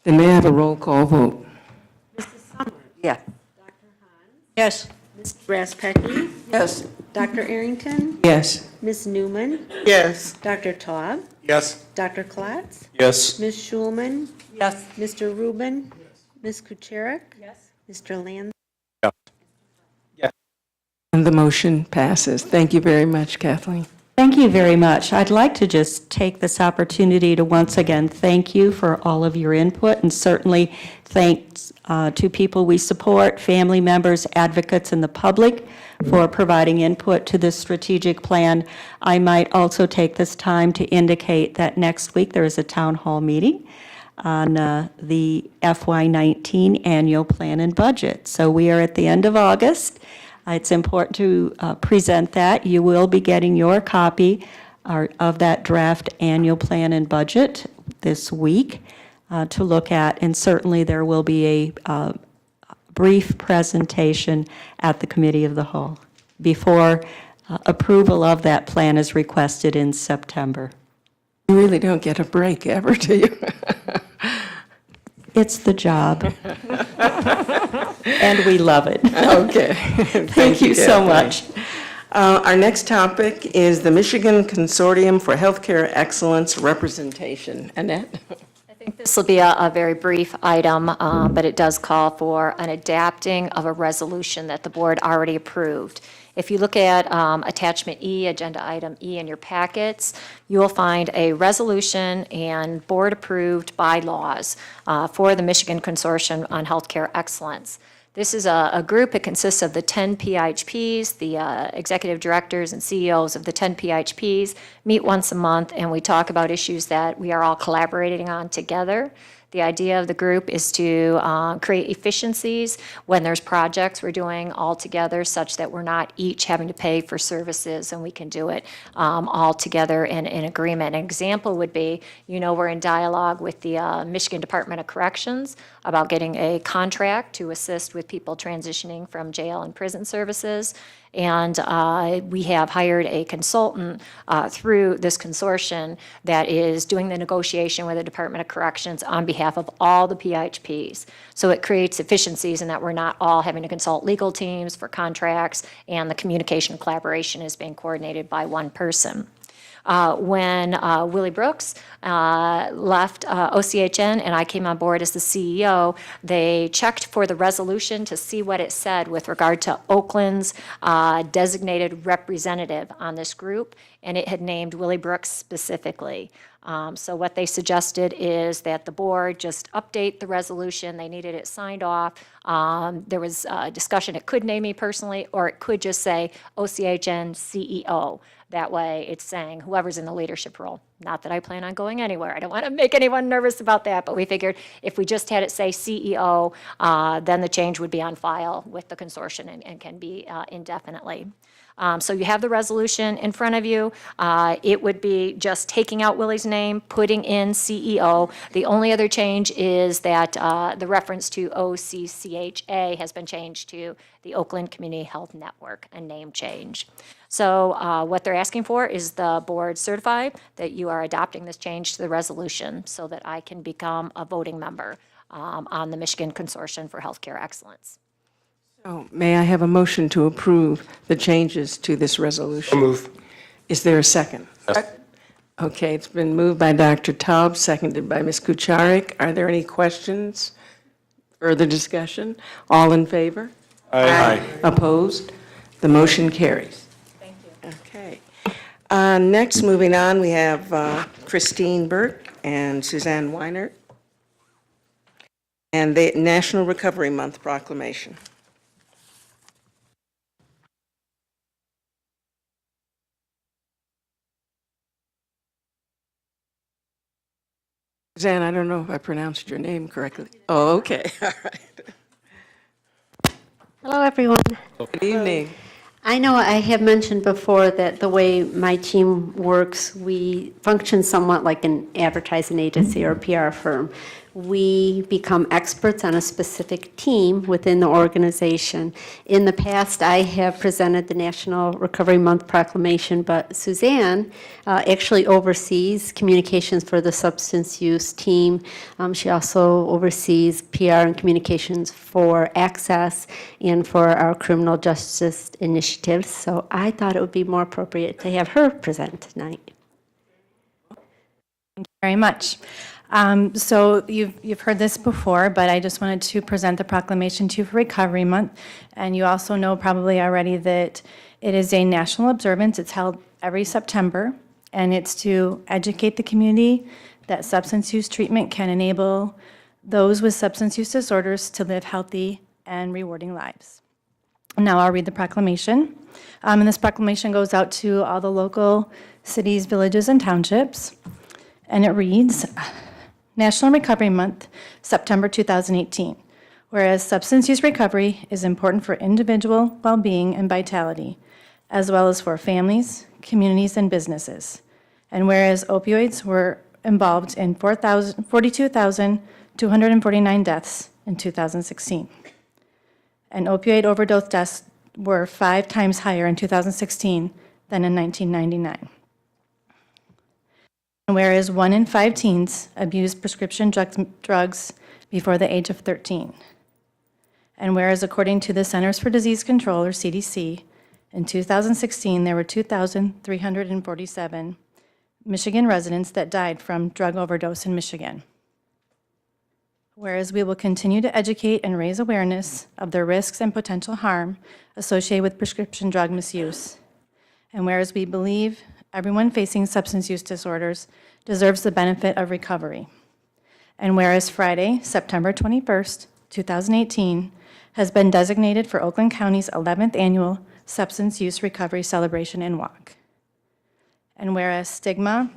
Then may I have a roll call vote? Yeah. Yes. Ms. Raspecki? Yes. Dr. Arrington? Yes. Ms. Newman? Yes. Dr. Taub? Yes. Dr. Klotz? Yes. Ms. Schulman? Yes. Mr. Rubin? Ms. Kucharik? Yes. Mr. Land? And the motion passes. Thank you very much, Kathleen. Thank you very much. I'd like to just take this opportunity to once again thank you for all of your input, and certainly thanks to people we support, family members, advocates, and the public for providing input to this strategic plan. I might also take this time to indicate that next week there is a town hall meeting on the FY19 annual plan and budget. So we are at the end of August. It's important to present that. You will be getting your copy of that draft annual plan and budget this week to look at, and certainly there will be a brief presentation at the Committee of the Whole before approval of that plan is requested in September. You really don't get a break ever, do you? It's the job. And we love it. Okay. Thank you so Kathleen. much. Our next topic is the Michigan Consortium for Healthcare Excellence Representation. Annette? This will be a very brief item, but it does call for an adapting of a resolution that the board already approved. If you look at attachment E, agenda item E in your packets, you will find a resolution and board-approved bylaws for the Michigan Consortium on Healthcare Excellence. This is a group. It consists of the 10 PIHPs, the executive directors and CEOs of the 10 PIHPs, meet once a month, and we talk about issues that we are all collaborating on together. The idea of the group is to create efficiencies when there's projects we're doing all together, such that we're not each having to pay for services, and we can do it all together in agreement. An example would be, we're in dialogue with the Michigan Department of Corrections about getting a contract to assist with people transitioning from jail and prison services. And we have hired a consultant through this consortium that is doing the negotiation with the Department of Corrections on behalf of all the PIHPs. So it creates efficiencies in that we're not all having to consult legal teams for contracts, and the communication and collaboration is being coordinated by one person. When Willie Brooks left OCHN and I came on board as the CEO, they checked for the resolution to see what it said with regard to Oakland's designated representative on this group, and it had named Willie Brooks specifically. So what they suggested is that the board just update the resolution. They needed it signed off. There was discussion, it could name me personally, or it could just say OCHN CEO. That way, it's saying whoever's in the leadership role. Not that I plan on going anywhere. I don't want to make anyone nervous about that, but we figured if we just had it say CEO, then the change would be on file with the consortium and can be indefinitely. So you have the resolution in front of you. It would be just taking out Willie's name, putting in CEO. The only other change is that the reference to OCCHA has been changed to the Oakland Community Health Network, a name change. So what they're asking for is the board certify that you are adopting this change to the resolution so that I can become a voting member on the Michigan Consortium for Healthcare Excellence. So may I have a motion to approve the changes to this resolution? Move. Is there a second? Okay, it's been moved by Dr. Taub, seconded by Ms. Kucharik. Are there any questions? Further discussion? All in favor? Aye. Opposed? The motion carries. Thank you. Okay. Next, moving on, we have Christine Burke and Suzanne Weinert, and the National Recovery Month proclamation. Suzanne, I don't know if I pronounced your name correctly. Oh, okay, all right. Hello, everyone. Good evening. I know I have mentioned before that the way my team works, we function somewhat like an advertising agency or PR firm. We become experts on a specific team within the organization. In the past, I have presented the National Recovery Month proclamation, but Suzanne actually oversees communications for the substance use team. She also oversees PR and communications for Access and for our criminal justice initiatives. So I thought it would be more appropriate to have her present tonight. Thank you very much. So you've heard this before, but I just wanted to present the proclamation to you for Recovery Month. And you also know probably already that it is a national observance. It's held every September, and it's to educate the community that substance use treatment can enable those with substance use disorders to live healthy and rewarding lives. Now I'll read the proclamation. And this proclamation goes out to all the local cities, villages, and townships. And it reads, National Recovery Month, September 2018. Whereas substance use recovery is important for individual well-being and vitality, as well as for families, communities, and businesses. And whereas opioids were involved in 42,249 deaths in 2016. And opioid overdose deaths were 5 times higher in 2016 than in 1999. And whereas 1 in 5 teens abuse prescription drugs before the age of 13. And whereas according to the Centers for Disease Control, or CDC, In 2016, there were 2,347 Michigan residents that died from drug overdose in Michigan. Whereas we will continue to educate and raise awareness of the risks and potential harm associated with prescription drug misuse. And whereas we believe everyone facing substance use disorders deserves the benefit of recovery. And whereas Friday, September 21st, 2018, has been designated for Oakland County's 11th annual Substance Use Recovery Celebration and Walk. And whereas stigma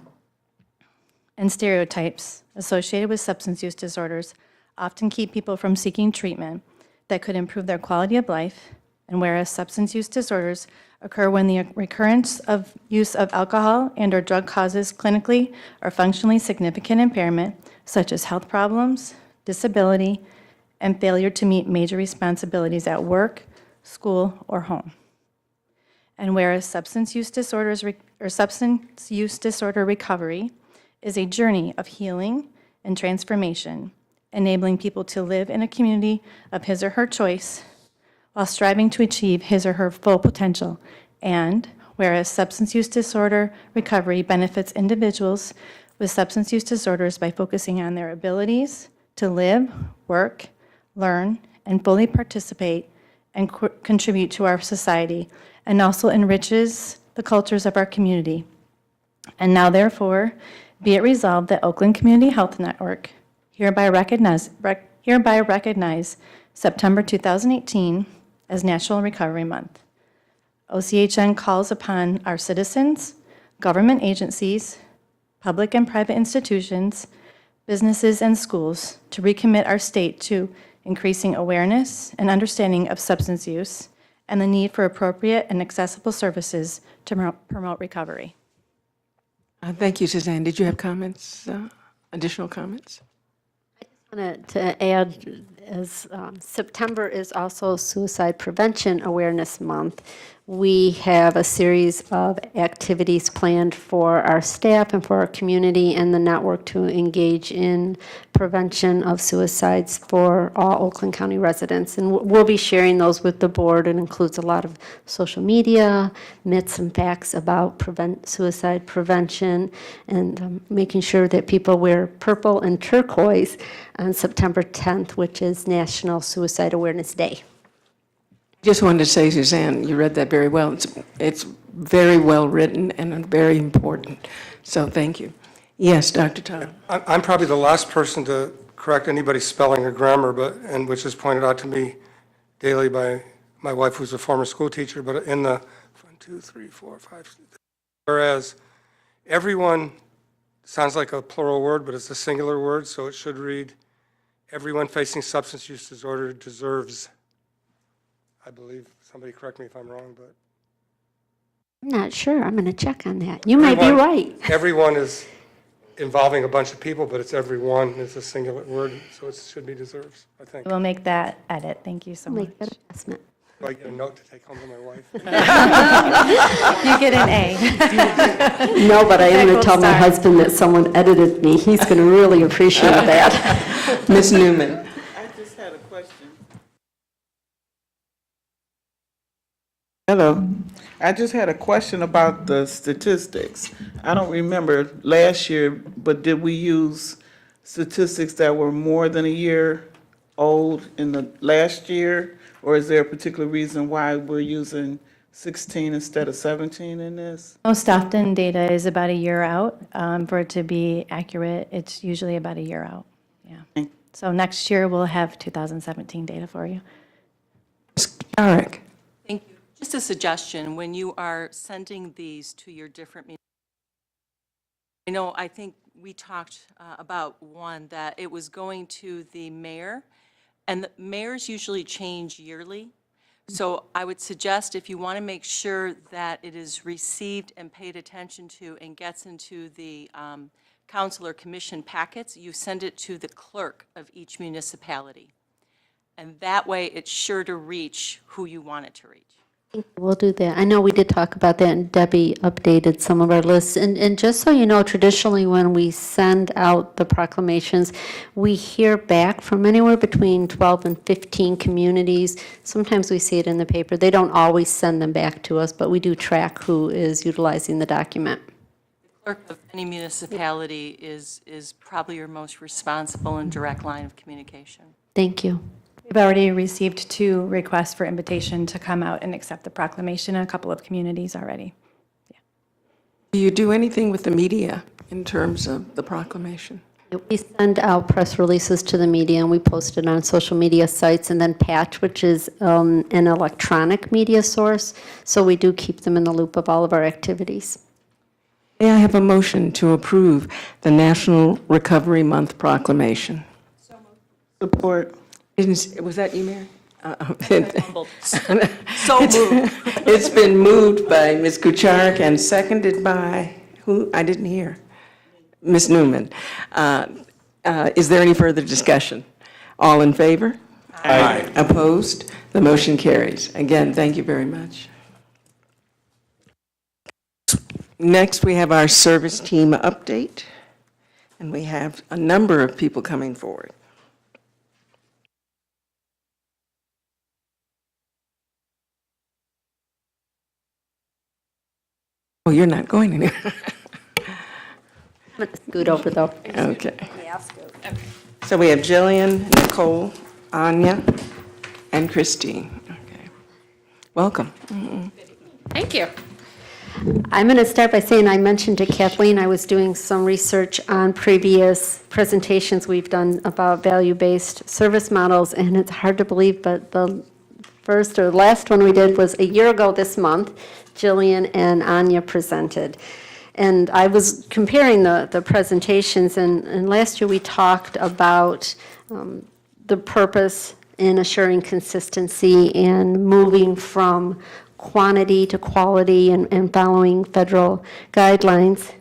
and stereotypes associated with substance use disorders often keep people from seeking treatment that could improve their quality of life, and whereas substance use disorders occur when the recurrence of use of alcohol and/or drug causes clinically or functionally significant impairment, such as health problems, disability, and failure to meet major responsibilities at work, school, or home. And whereas substance use disorder recovery is a journey of healing and transformation, enabling people to live in a community of his or her choice while striving to achieve his or her full potential. And whereas substance use disorder recovery benefits individuals with substance use disorders by focusing on their abilities to live, work, learn, and fully participate and contribute to our society, and also enriches the cultures of our community. And now therefore, be it resolved that Oakland Community Health Network hereby recognize September 2018 as National Recovery Month. OCHN calls upon our citizens, government agencies, public and private institutions, businesses, and schools to recommit our state to increasing awareness and understanding of substance use and the need for appropriate and accessible services to promote recovery. Thank you, Suzanne. Did you have comments, additional comments? Wanted to add, as September is also Suicide Prevention Awareness Month, we have a series of activities planned for our staff and for our community and the network to engage in prevention of suicides for all Oakland County residents. And we'll be sharing those with the board. It includes a lot of social media, myths and facts about suicide prevention, and making sure that people wear purple and turquoise on September 10th, which is National Suicide Awareness Day. Just wanted to say, Suzanne, you read that very well. It's very well written and very important. So thank you. Yes, Dr. Tom. I'm probably the last person to correct anybody's spelling or grammar, and which is pointed out to me daily by my wife, who's a former school teacher. But in the 1, 2, 3, 4, 5, whereas everyone sounds like a plural word, but it's a singular word, so it should read, everyone facing substance use disorder deserves. I believe, somebody correct me if I'm wrong, but. I'm not sure. I'm going to check on that. You might be right. Everyone is involving a bunch of people, but it's everyone. It's a singular word, so it should be deserves, I think. We'll make that edit. Thank you so much. Make that adjustment. Do I get a note to take home to my wife? You get an A. No, but I am going to tell my Star. husband that someone edited me. He's going to really appreciate that. Ms. Newman. I just had a question. Hello. I just had a question about the statistics. I don't remember last year, but did we use statistics that were more than a year old in the last year? Or is there a particular reason why we're using 16 instead of 17 in this? Most often, data is about a year out. For it to be accurate, it's usually about a year out. Yeah. So next year, we'll have 2017 data for you. Eric. Thank you. Just a suggestion, when you are sending these to your different meetings, I think we talked about one, that it was going to the mayor, and the mayors usually change yearly. So I would suggest, if you want to make sure that it is received and paid attention to and gets into the council or commission packets, you send it to the clerk of each municipality. And that way, it's sure to reach who you want it to reach. We'll do that. I know we did talk about that, and Debbie updated some of our lists. And just so you know, traditionally, when we send out the proclamations, we hear back from anywhere between 12 and 15 communities. Sometimes we see it in the paper. They don't always send them back to us, but we do track who is utilizing the document. Clerk of any municipality is probably your most responsible and direct line of communication. Thank you. We've already received 2 requests for invitation to come out and accept the proclamation in a couple of communities already. Do you do anything with the media in terms of the proclamation? We send out press releases to the media, and we post it on social media sites, and then Patch, which is an electronic media source, so we do keep them in the loop of all of our activities. May I have a motion to approve the National Recovery Month proclamation? Support. Was that you, Mary? So moved. It's been moved by Ms. Kucharik and seconded by, who, I didn't hear? Ms. Newman. Is there any further discussion? All in favor? Aye. Opposed? The motion carries. Again, thank you very much. Next, we have our service team update, and we have a number of people coming forward. Oh, you're not going anywhere. I'm going to scoot over, though. Okay. So we have Jillian, Nicole, Anya, and Christine. Okay. Welcome. Thank you. I'm going to start by saying I mentioned to Kathleen I was doing some research on previous presentations we've done about value-based service models, and it's hard to believe, but the first or last one we did was a year ago this month. Jillian and Anya presented. And I was comparing the presentations, and last year we talked about the purpose in assuring consistency and moving from quantity to quality and following federal guidelines.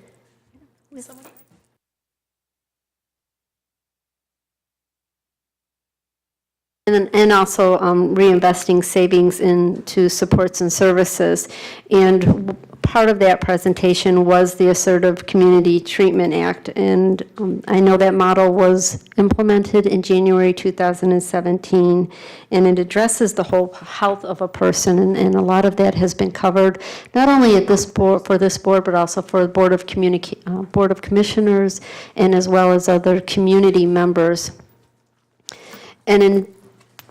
And also reinvesting savings into supports and services. And part of that presentation was the Assertive Community Treatment Act. And I know that model was implemented in January 2017, and it addresses the whole health of a person. And a lot of that has been covered, not only at this board, for this board, but also for the Board of Commissioners, and as well as other community members. And in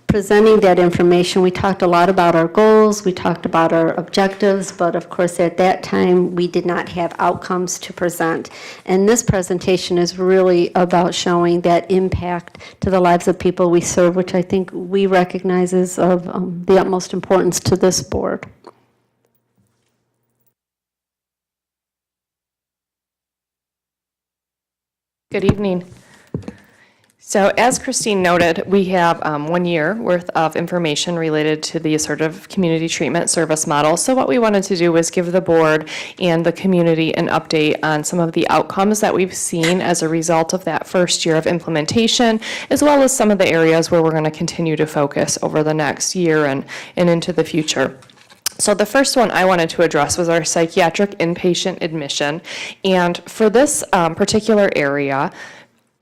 presenting that information, we talked a lot about our goals, we talked about our objectives, but of course at that time we did not have outcomes to present. And this presentation is really about showing that impact to the lives of people we serve, which I think we recognize is of the utmost importance to this board. Good evening. So as Christine noted, we have 1 year worth of information related to the Assertive Community Treatment Service Model. So what we wanted to do was give the board and the community an update on some of the outcomes that we've seen as a result of that first year of implementation, as well as some of the areas where we're going to continue to focus over the next year and into the future. So the first one I wanted to address was our psychiatric inpatient admission. And for this particular area,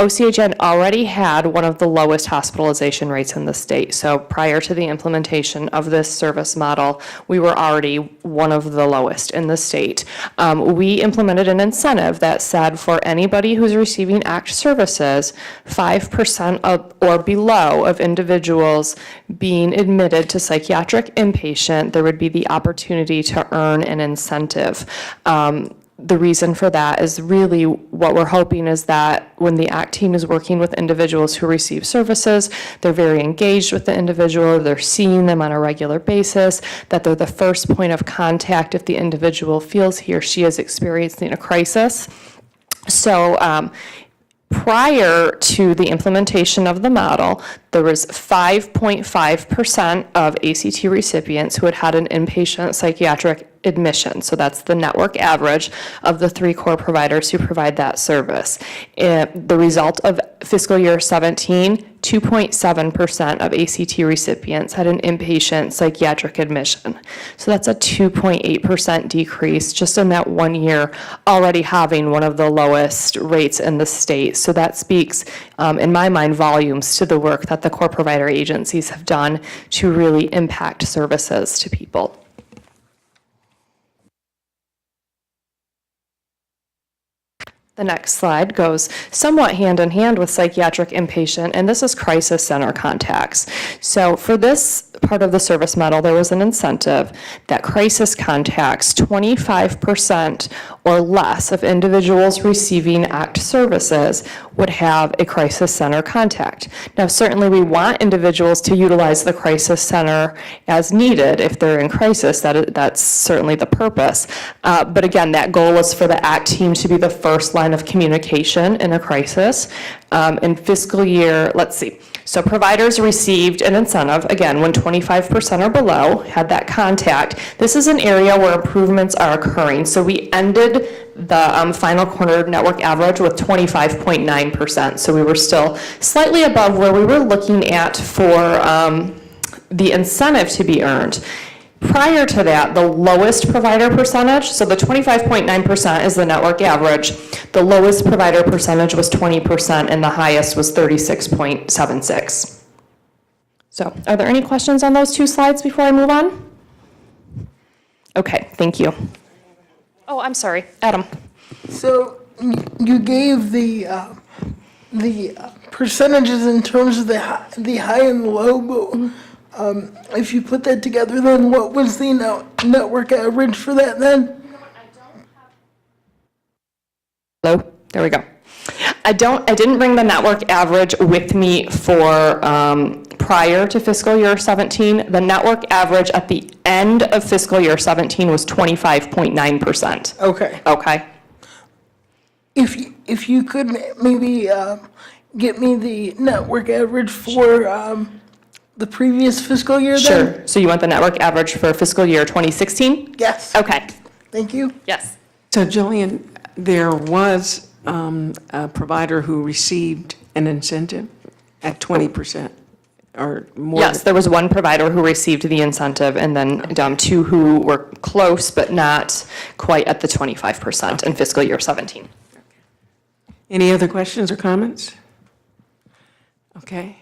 OCHN already had one of the lowest hospitalization rates in the state. So prior to the implementation of this service model, we were already one of the lowest in the state. We implemented an incentive that said for anybody who's receiving ACT services, 5% or below of individuals being admitted to psychiatric inpatient, there would be the opportunity to earn an incentive. The reason for that is really what we're hoping is that when the ACT team is working with individuals who receive services, they're very engaged with the individual, they're seeing them on a regular basis, that they're the first point of contact if the individual feels he or she is experiencing a crisis. So prior to the implementation of the model, there was 5.5% of ACT recipients who had had an inpatient psychiatric admission. So that's the network average of the 3 core providers who provide that service. The result of fiscal year 17, 2.7% of ACT recipients had an inpatient psychiatric admission. So that's a 2.8% decrease just in that 1 year, already having one of the lowest rates in the state. So that speaks, in my mind, volumes to the work that the core provider agencies have done to really impact services to people. The next slide goes somewhat hand in hand with psychiatric inpatient, and this is crisis center contacts. So for this part of the service model, there was an incentive that crisis contacts, 25% or less of individuals receiving ACT services would have a crisis center contact. Now, certainly we want individuals to utilize the crisis center as needed if they're in crisis. That's certainly the purpose. But again, that goal is for the ACT team to be the first line of communication in a crisis. In fiscal year, let's see. So providers received an incentive, again, when 25% or below had that contact. This is an area where improvements are occurring. So we ended the final quarter network average with 25.9%. So we were still slightly above where we were looking at for the incentive to be earned. Prior to that, the lowest provider percentage, so the 25.9% is the network average, the lowest provider percentage was 20% and the highest was 36.76. So are there any questions on those 2 slides before I move on? Okay, thank you. Oh, I'm sorry, Adam. So you gave the percentages in terms of the high and the low, but if you put that together, then what was the network average for that then? Hello, there we go. I didn't bring the network average with me for prior to fiscal year 17. The network average at the end of fiscal year 17 was 25.9%. Okay. Okay. If you could maybe get me the network average for the previous fiscal year then? Sure. So you want the network average for fiscal year 2016? Yes. Okay. Thank you. Yes. So Jillian, there was a provider who received an incentive at 20% or more? Yes, there was one provider who received the incentive and then 2 who were close but not quite at the 25% in fiscal year 17. Any other questions or comments? Okay.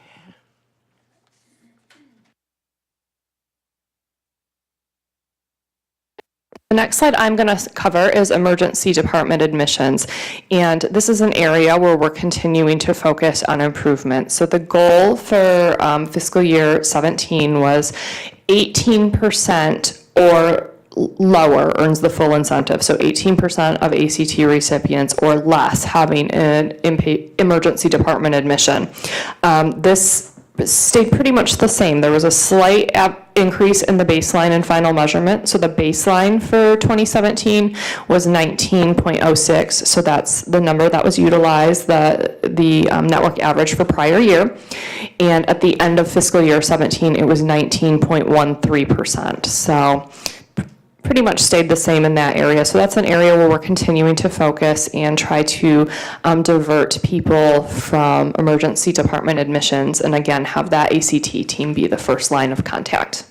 The next slide I'm going to cover is emergency department admissions, and this is an area where we're continuing to focus on improvement. So the goal for fiscal year 17 was 18% or lower earns the full incentive. So 18% of ACT recipients or less having an emergency department admission. This stayed pretty much the same. There was a slight increase in the baseline and final measurement. So the baseline for 2017 was 19.06. So that's the number that was utilized, the network average for prior year. And at the end of fiscal year 17, it was 19.13%. So pretty much stayed the same in that area. So that's an area where we're continuing to focus and try to divert people from emergency department admissions, and again, have that ACT team be the first line of contact.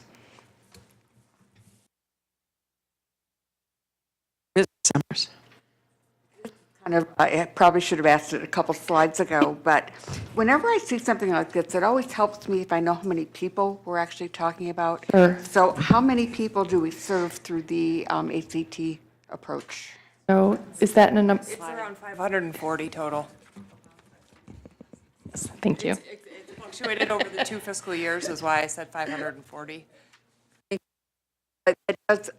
Ms. Summers. I probably should have asked it a couple slides ago, but whenever I see something like this, it always helps me if I know how many people we're actually talking about. Sure. So how many people do we serve through the ACT approach? So is that in a number? It's around 540 total. Thank you. It fluctuated over the 2 fiscal years, is why I said 540. It does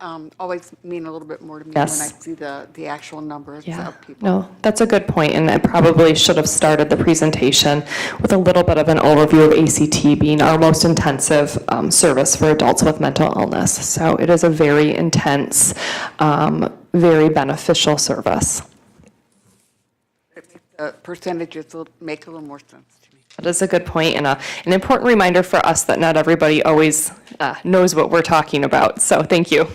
always mean a little bit more to me Yes. when I see the actual numbers Yeah, of people. no, that's a good point, and I probably should have started the presentation with a little bit of an overview of ACT being our most intensive service for adults with mental illness. So it is a very intense, very beneficial service. The percentages will make a little more sense to me. That is a good point, and an important reminder for us that not everybody always knows what we're talking about. So thank you.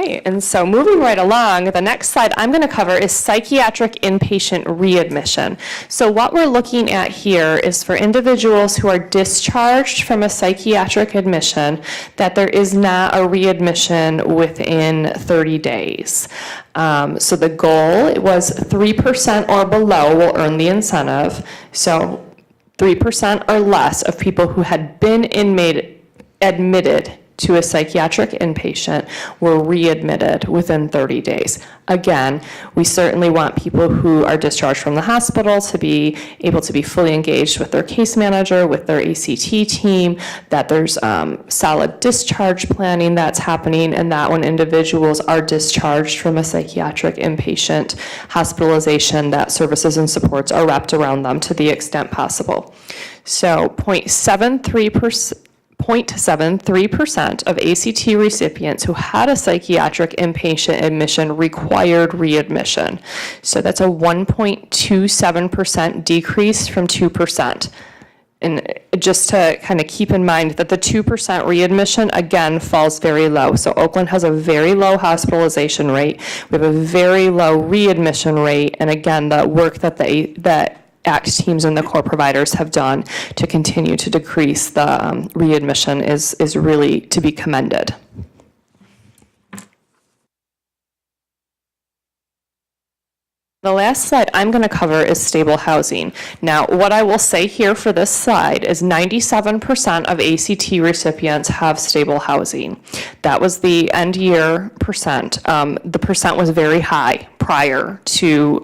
right, and so moving right along, the next slide I'm going to cover is psychiatric inpatient readmission. So what we're looking at here is for individuals who are discharged from a psychiatric admission, that there is not a readmission within 30 days. So the goal was 3% or below will earn the incentive. So 3% or less of people who had been admitted to a psychiatric inpatient were readmitted within 30 days. Again, we certainly want people who are discharged from the hospital to be able to be fully engaged with their case manager, with their ACT team, that there's solid discharge planning that's happening, and that when individuals are discharged from a psychiatric inpatient hospitalization, that services and supports are wrapped around them to the extent possible. So 0.73% of ACT recipients who had a psychiatric inpatient admission required readmission. So that's a 1.27% decrease from 2%. And just to kind of keep in mind that the 2% readmission, again, falls very low. So Oakland has a very low hospitalization rate. We have a very low readmission rate. And again, the work that ACT teams and the core providers have done to continue to decrease the readmission is really to be commended. The last slide I'm going to cover is stable housing. Now, what I will say here for this slide is 97% of ACT recipients have stable housing. That was the end year percent. The percent was very high prior to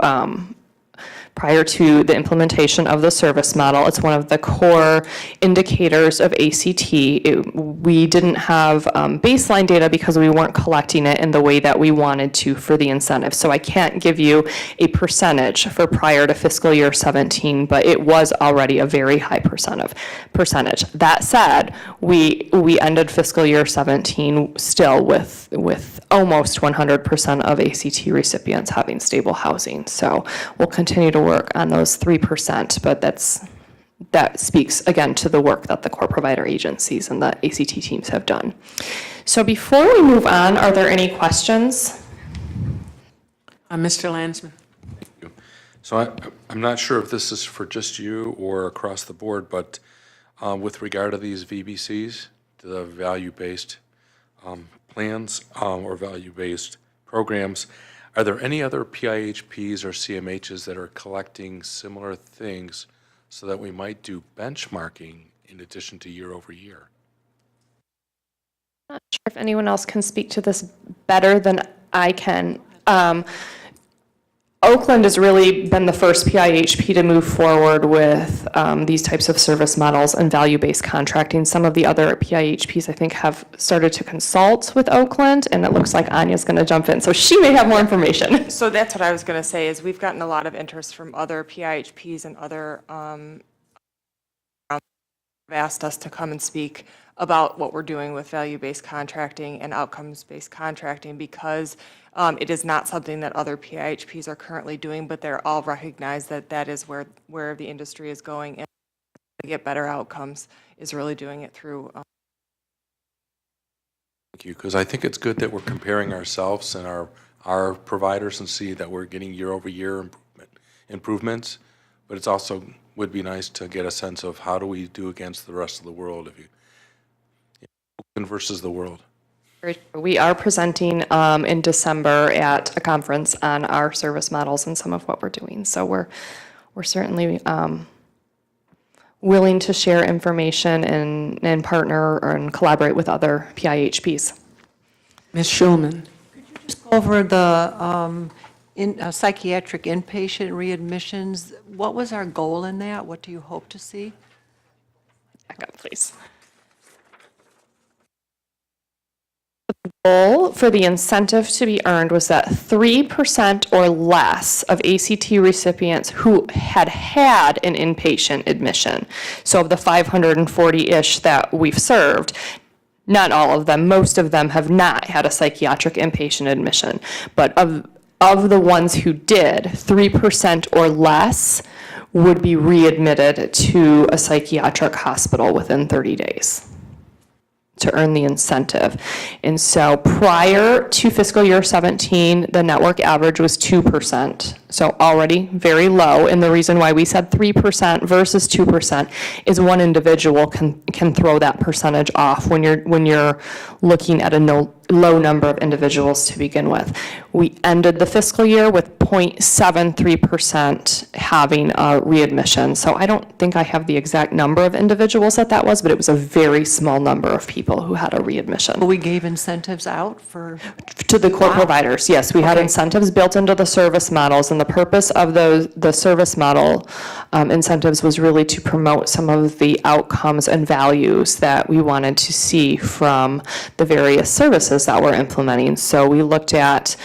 the implementation of the service model. It's one of the core indicators of ACT. We didn't have baseline data because we weren't collecting it in the way that we wanted to for the incentive. So I can't give you a percentage for prior to fiscal year 17, but it was already a very high percentage. That said, we ended fiscal year 17 still with almost 100% of ACT recipients having stable housing. So we'll continue to work on those 3%, but that speaks again to the work that the core provider agencies and the ACT teams have done. So before we move on, are there any questions? Mr. Landsman. So I'm not sure if this is for just you or across the board, but with regard to these VBCs, the value-based plans or value-based programs, are there any other PIHPs or CMHs that are collecting similar things so that we might do benchmarking in addition to year over year? I'm not sure if anyone else can speak to this better than I can. Oakland has really been the first PIHP to move forward with these types of service models and value-based contracting. Some of the other PIHPs, I think, have started to consult with Oakland, and it looks like Anya's going to jump in, so she may have more information. So that's what I was going to say, is we've gotten a lot of interest from other PIHPs and other have asked us to come and speak about what we're doing with value-based contracting and outcomes-based contracting, because it is not something that other PIHPs are currently doing, but they're all recognize that that is where the industry is going, and to get better outcomes is really doing it through. Thank you, because I think it's good that we're comparing ourselves and our providers and see that we're getting year over year improvements, but it's also would be nice to get a sense of how do we do against the rest of the world, Oakland versus the world. We are presenting in December at a conference on our service models and some of what we're doing. So we're certainly willing to share information and partner and collaborate with other PIHPs. Ms. Schulman. Just go over the psychiatric inpatient readmissions. What was our goal in that? What do you hope to see? Back up, please. The goal for the incentive to be earned was that 3% or less of ACT recipients who had an inpatient admission, so of the 540-ish that we've served, not all of them, most of them have not had a psychiatric inpatient admission, but of the ones who did, 3% or less would be readmitted to a psychiatric hospital within 30 days. to earn the incentive. And so prior to fiscal year 17, the network average was 2%. So already very low. And the reason why we said 3% versus 2% is one individual can throw that percentage off when you're looking at a low number of individuals to begin with. We ended the fiscal year with 0.73% having a readmission. So I don't think I have the exact number of individuals that was, but it was a very small number of people who had a readmission. We gave incentives out for? To the core providers, yes. We had incentives built into the service models, and the purpose of the service model incentives was really to promote some of the outcomes and values that we wanted to see from the various services that we're implementing. So we looked at,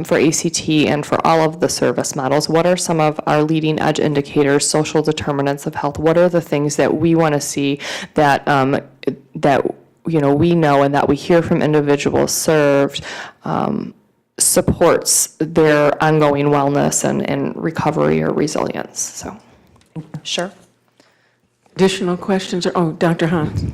for ACT and for all of the service models, what are some of our leading edge indicators, social determinants of health? What are the things that we want to see that we know and that we hear from individuals served supports their ongoing wellness and recovery or resilience. So, sure. Additional questions? Dr. Hans?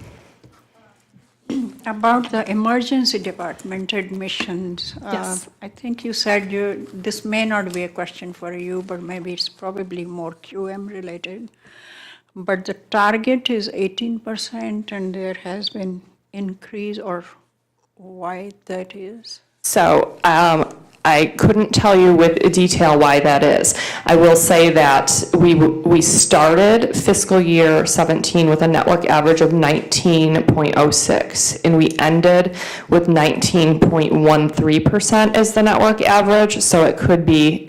About the emergency department admissions, Yes. I think you said this may not be a question for you, but maybe it's probably more QM related. But the target is 18% and there has been increase, or why that is? So I couldn't tell you with detail why that is. I will say that we started fiscal year 17 with a network average of 19.06, and we ended with 19.13% as the network average, so it could be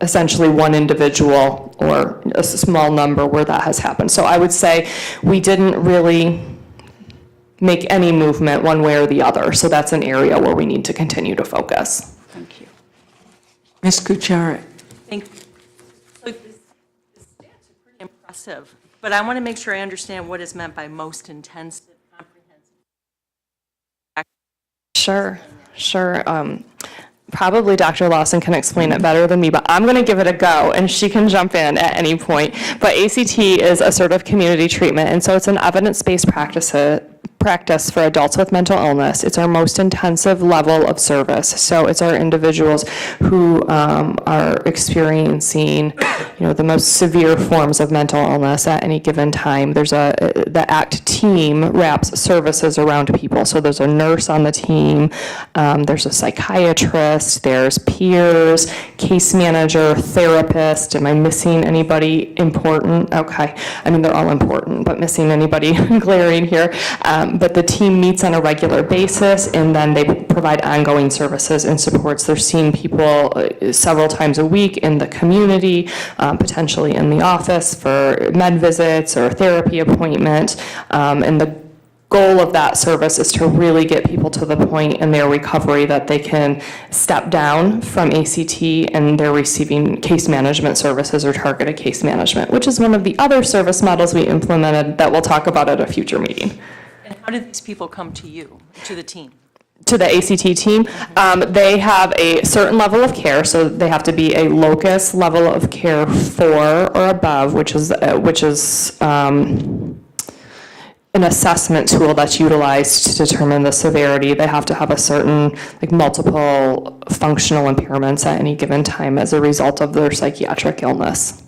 essentially one individual or a small number where that has happened. So I would say we didn't really make any movement one way or the other, so that's an area where we need to continue to focus. Thank you. Ms. Kuchar? Thank you. So the stats are pretty impressive, but I want to make sure I understand what is meant by most intensive, comprehensive. Sure. Probably Dr. Lawson can explain it better than me, but I'm going to give it a go, and she can jump in at any point. But ACT is assertive community treatment, and so it's an evidence-based practice for adults with mental illness. It's our most intensive level of service. So it's our individuals who are experiencing, the most severe forms of mental illness at any given time. The ACT team wraps services around people. So there's a nurse on the team, there's a psychiatrist, there's peers, case manager, therapist. Am I missing anybody important? Okay. I mean, they're all important, but missing anybody glaring here. But the team meets on a regular basis, and then they provide ongoing services and supports. They're seeing people several times a week in the community, potentially in the office for med visits or therapy appointment. And the goal of that service is to really get people to the point in their recovery that they can step down from ACT and they're receiving case management services or targeted case management, which is one of the other service models we implemented that we'll talk about at a future meeting. And how did these people come to you, to the team? To the ACT team, they have a certain level of care, so they have to be a locus level of care 4 or above, which is an assessment tool that's utilized to determine the severity. They have to have a certain, multiple functional impairments at any given time as a result of their psychiatric illness.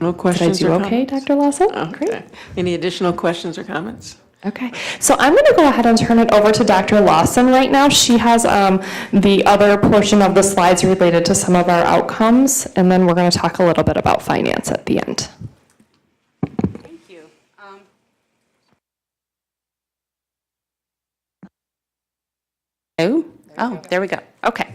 No questions Did I or do okay, comments? Dr. Lawson? Okay. Any additional questions or comments? Okay, so I'm going to go ahead and turn it over to Dr. Lawson right now. She has the other portion of the slides related to some of our outcomes, and then we're going to talk a little bit about finance at the end. Thank you. Oh, there we go. Okay.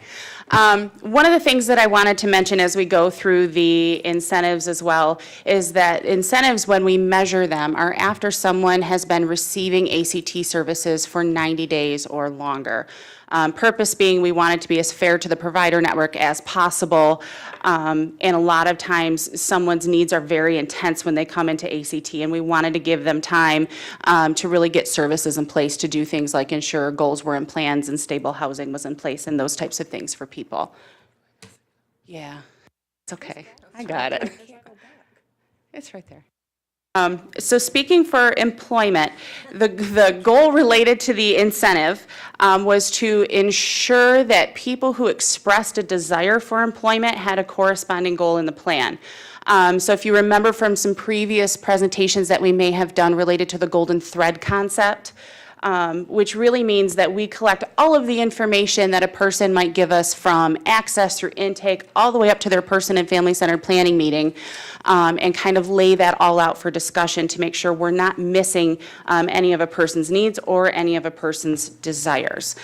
One of the things that I wanted to mention as we go through the incentives as well is that incentives, when we measure them, are after someone has been receiving ACT services for 90 days or longer. Purpose being, we want it to be as fair to the provider network as possible. And a lot of times, someone's needs are very intense when they come into ACT, and we wanted to give them time to really get services in place to do things like ensure goals were in plans and stable housing was in place and those types of things for people. Yeah, it's okay. I got it. It's right there. So speaking for employment, the goal related to the incentive was to ensure that people who expressed a desire for employment had a corresponding goal in the plan. So if you remember from some previous presentations that we may have done related to the golden thread concept, which really means that we collect all of the information that a person might give us from access through intake all the way up to their person and family-centered planning meeting, and kind of lay that all out for discussion to make sure we're not missing any of a person's needs or any of a person's desires.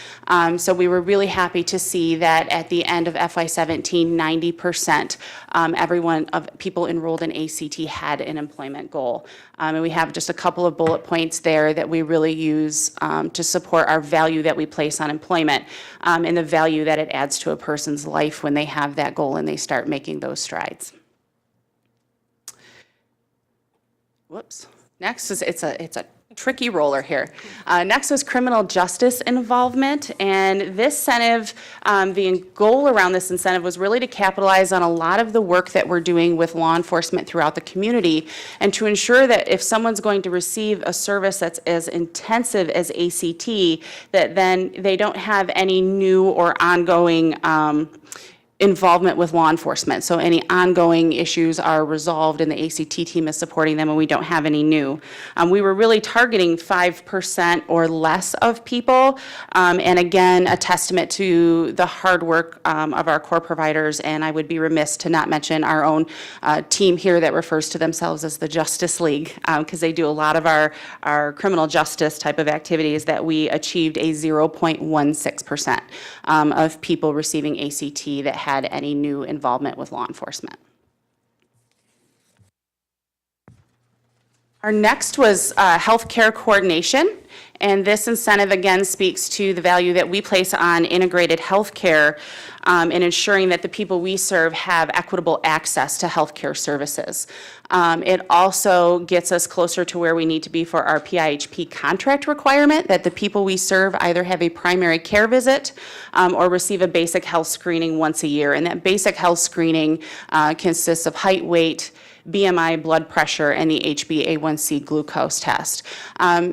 So we were really happy to see that at the end of FY17, 90% everyone of people enrolled in ACT had an employment goal. And we have just a couple of bullet points there that we really use to support our value that we place on employment, and the value that it adds to a person's life when they have that goal and they start making those strides. Whoops. Next is, it's a tricky roller here. Next was criminal justice involvement, and this incentive, the goal around this incentive was really to capitalize on a lot of the work that we're doing with law enforcement throughout the community, and to ensure that if someone's going to receive a service that's as intensive as ACT, that then they don't have any new or ongoing involvement with law enforcement. So any ongoing issues are resolved and the ACT team is supporting them and we don't have any new. We were really targeting 5% or less of people. And again, a testament to the hard work of our core providers. And I would be remiss to not mention our own team here that refers to themselves as the Justice League, because they do a lot of our criminal justice type of activities, that we achieved a 0.16% of people receiving ACT that had any new involvement with law enforcement. Our next was healthcare coordination, and this incentive again speaks to the value that we place on integrated healthcare and ensuring that the people we serve have equitable access to healthcare services. It also gets us closer to where we need to be for our PIHP contract requirement, that the people we serve either have a primary care visit or receive a basic health screening once a year. And that basic health screening consists of height, weight, BMI, blood pressure, and the HbA1c glucose test.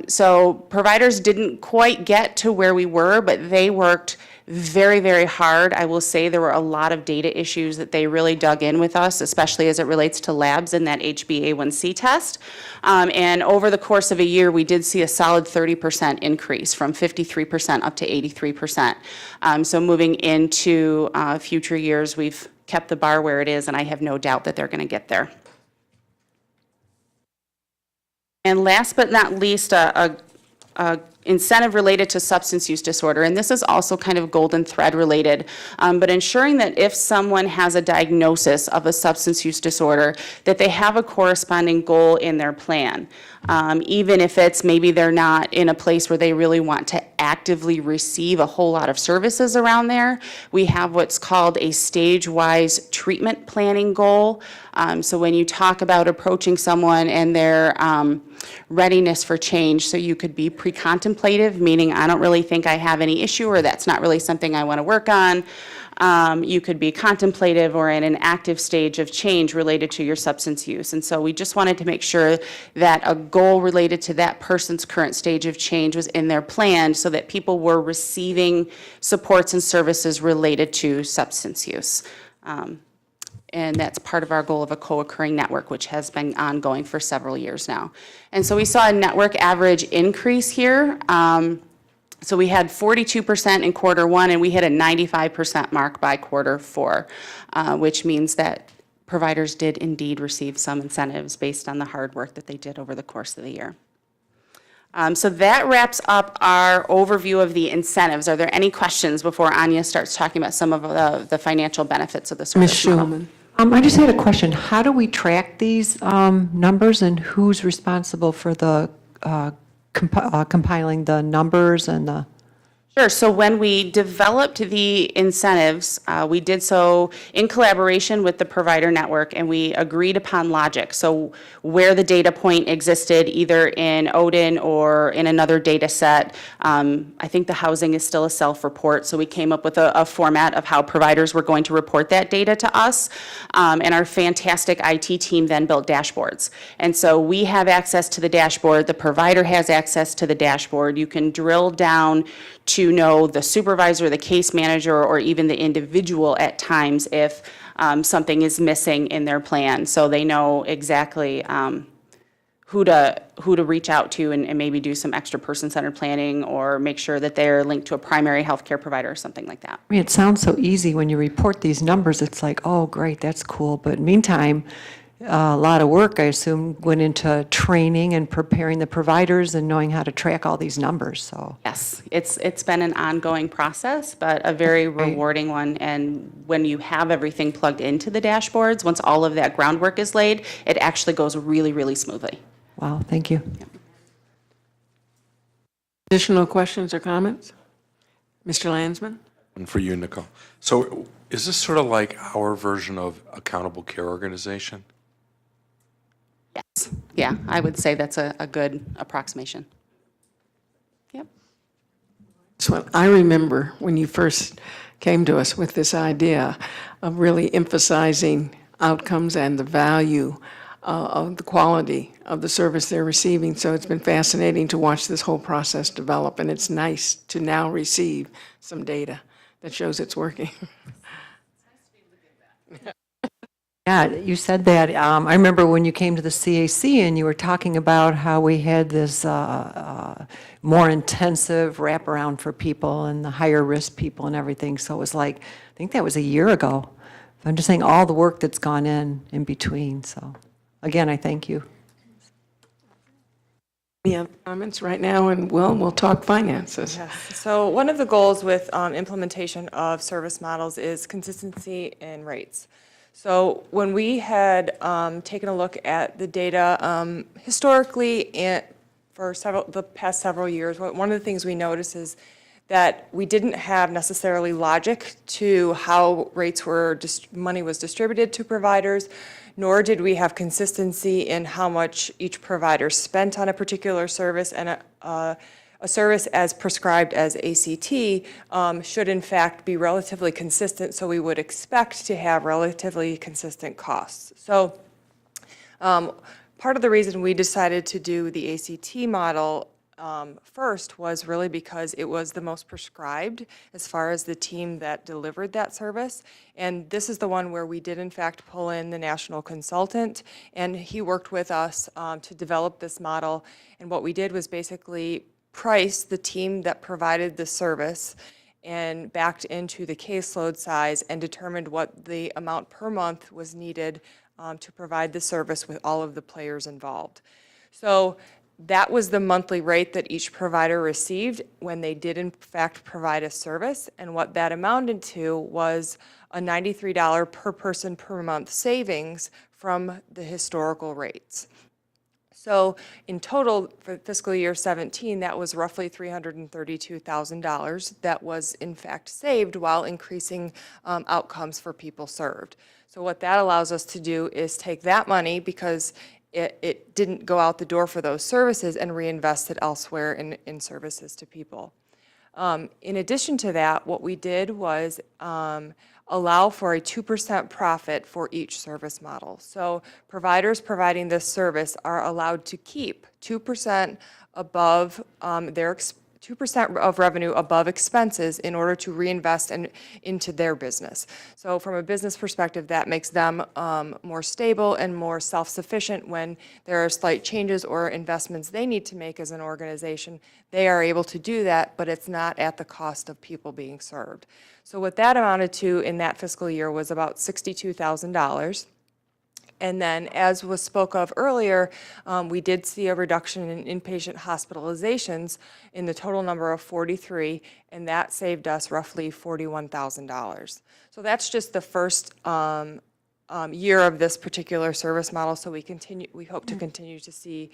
So providers didn't quite get to where we were, but they worked very, very hard. I will say there were a lot of data issues that they really dug in with us, especially as it relates to labs and that HbA1c test. And over the course of a year, we did see a solid 30% increase, from 53% up to 83%. So moving into future years, we've kept the bar where it is, and I have no doubt that they're going to get there. And last but not least, a incentive related to substance use disorder, and this is also kind of golden thread related, but ensuring that if someone has a diagnosis of a substance use disorder, that they have a corresponding goal in their plan. Even if it's maybe they're not in a place where they really want to actively receive a whole lot of services around there, we have what's called a stage-wise treatment planning goal. So when you talk about approaching someone and their readiness for change, so you could be pre-contemplative, meaning I don't really think I have any issue, or that's not really something I want to work on. You could be contemplative or in an active stage of change related to your substance use. And so we just wanted to make sure that a goal related to that person's current stage of change was in their plan, so that people were receiving supports and services related to substance use. And that's part of our goal of a co-occurring network, which has been ongoing for several years now. And so we saw a network average increase here. So we had 42% in quarter one, and we hit a 95% mark by quarter four, which means that providers did indeed receive some incentives based on the hard work that they did over the course of the year. So that wraps up our overview of the incentives. Are there any questions before Anya starts talking about some of the financial benefits of the service model? Ms. Schulman. I just had a question. How do we track these numbers, and who's responsible for the compiling the numbers and the Sure. So when we developed the incentives, we did so in collaboration with the provider network, and we agreed upon logic. So where the data point existed, either in Odin or in another data set, I think the housing is still a self-report, so we came up with a format of how providers were going to report that data to us. And our fantastic IT team then built dashboards. And so we have access to the dashboard, the provider has access to the dashboard. You can drill down to know the supervisor, the case manager, or even the individual at times if something is missing in their plan. So they know exactly who to reach out to and maybe do some extra person-centered planning or make sure that they're linked to a primary healthcare provider or something like that. I mean, it sounds so easy when you report these numbers. It's like, oh, great, that's cool. But meantime, a lot of work, I assume, went into training and preparing the providers and knowing how to track all these numbers, so. Yes, it's been an ongoing process, but a very rewarding one. And when you have everything plugged into the dashboards, once all of that groundwork is laid, it actually goes really, really smoothly. Wow, thank you. Additional questions or comments? Mr. Landsman? And for you, Nicole. So is this sort of like our version of accountable care organization? Yes. Yeah, I would say that's a good approximation. Yep. So I remember when you first came to us with this idea of really emphasizing outcomes and the value of the quality of the service they're receiving. So it's been fascinating to watch this whole process develop, and it's nice to now receive some data that shows it's working. Yeah, you said that. I remember when you came to the CAC and you were talking about how we had this more intensive wraparound for people and the higher risk people and everything. So it was like, I think that was a year ago. I'm just saying all the work that's gone in between. So again, I thank you. Any other comments right now? And we'll talk finances. Yes. So one of the goals with implementation of service models is consistency in rates. So when we had taken a look at the data historically and for the past several years, one of the things we noticed is that we didn't have necessarily logic to how rates were, money was distributed to providers, nor did we have consistency in how much each provider spent on a particular service, and a service as prescribed as ACT should in fact be relatively consistent, so we would expect to have relatively consistent costs. So part of the reason we decided to do the ACT model first was really because it was the most prescribed as far as the team that delivered that service. And this is the one where we did in fact pull in the national consultant, and he worked with us to develop this model. And what we did was basically price the team that provided the service and backed into the caseload size and determined what the amount per month was needed to provide the service with all of the players involved. So that was the monthly rate that each provider received when they did in fact provide a service, and what that amounted to was a $93 per person per month savings from the historical rates. So in total for fiscal year 17, that was roughly $332,000 that was in fact saved while increasing outcomes for people served. So what that allows us to do is take that money, because it didn't go out the door for those services, and reinvest it elsewhere in services to people. In addition to that, what we did was allow for a 2% profit for each service model. So providers providing this service are allowed to keep 2% above 2% of revenue above expenses in order to reinvest into their business. So from a business perspective, that makes them more stable and more self-sufficient when there are slight changes or investments they need to make as an organization. They are able to do that, but it's not at the cost of people being served. So what that amounted to in that fiscal year was about $62,000. And then, as was spoke of earlier, we did see a reduction in inpatient hospitalizations in the total number of 43, and that saved us roughly $41,000. So that's just the first year of this particular service model. So we hope to continue to see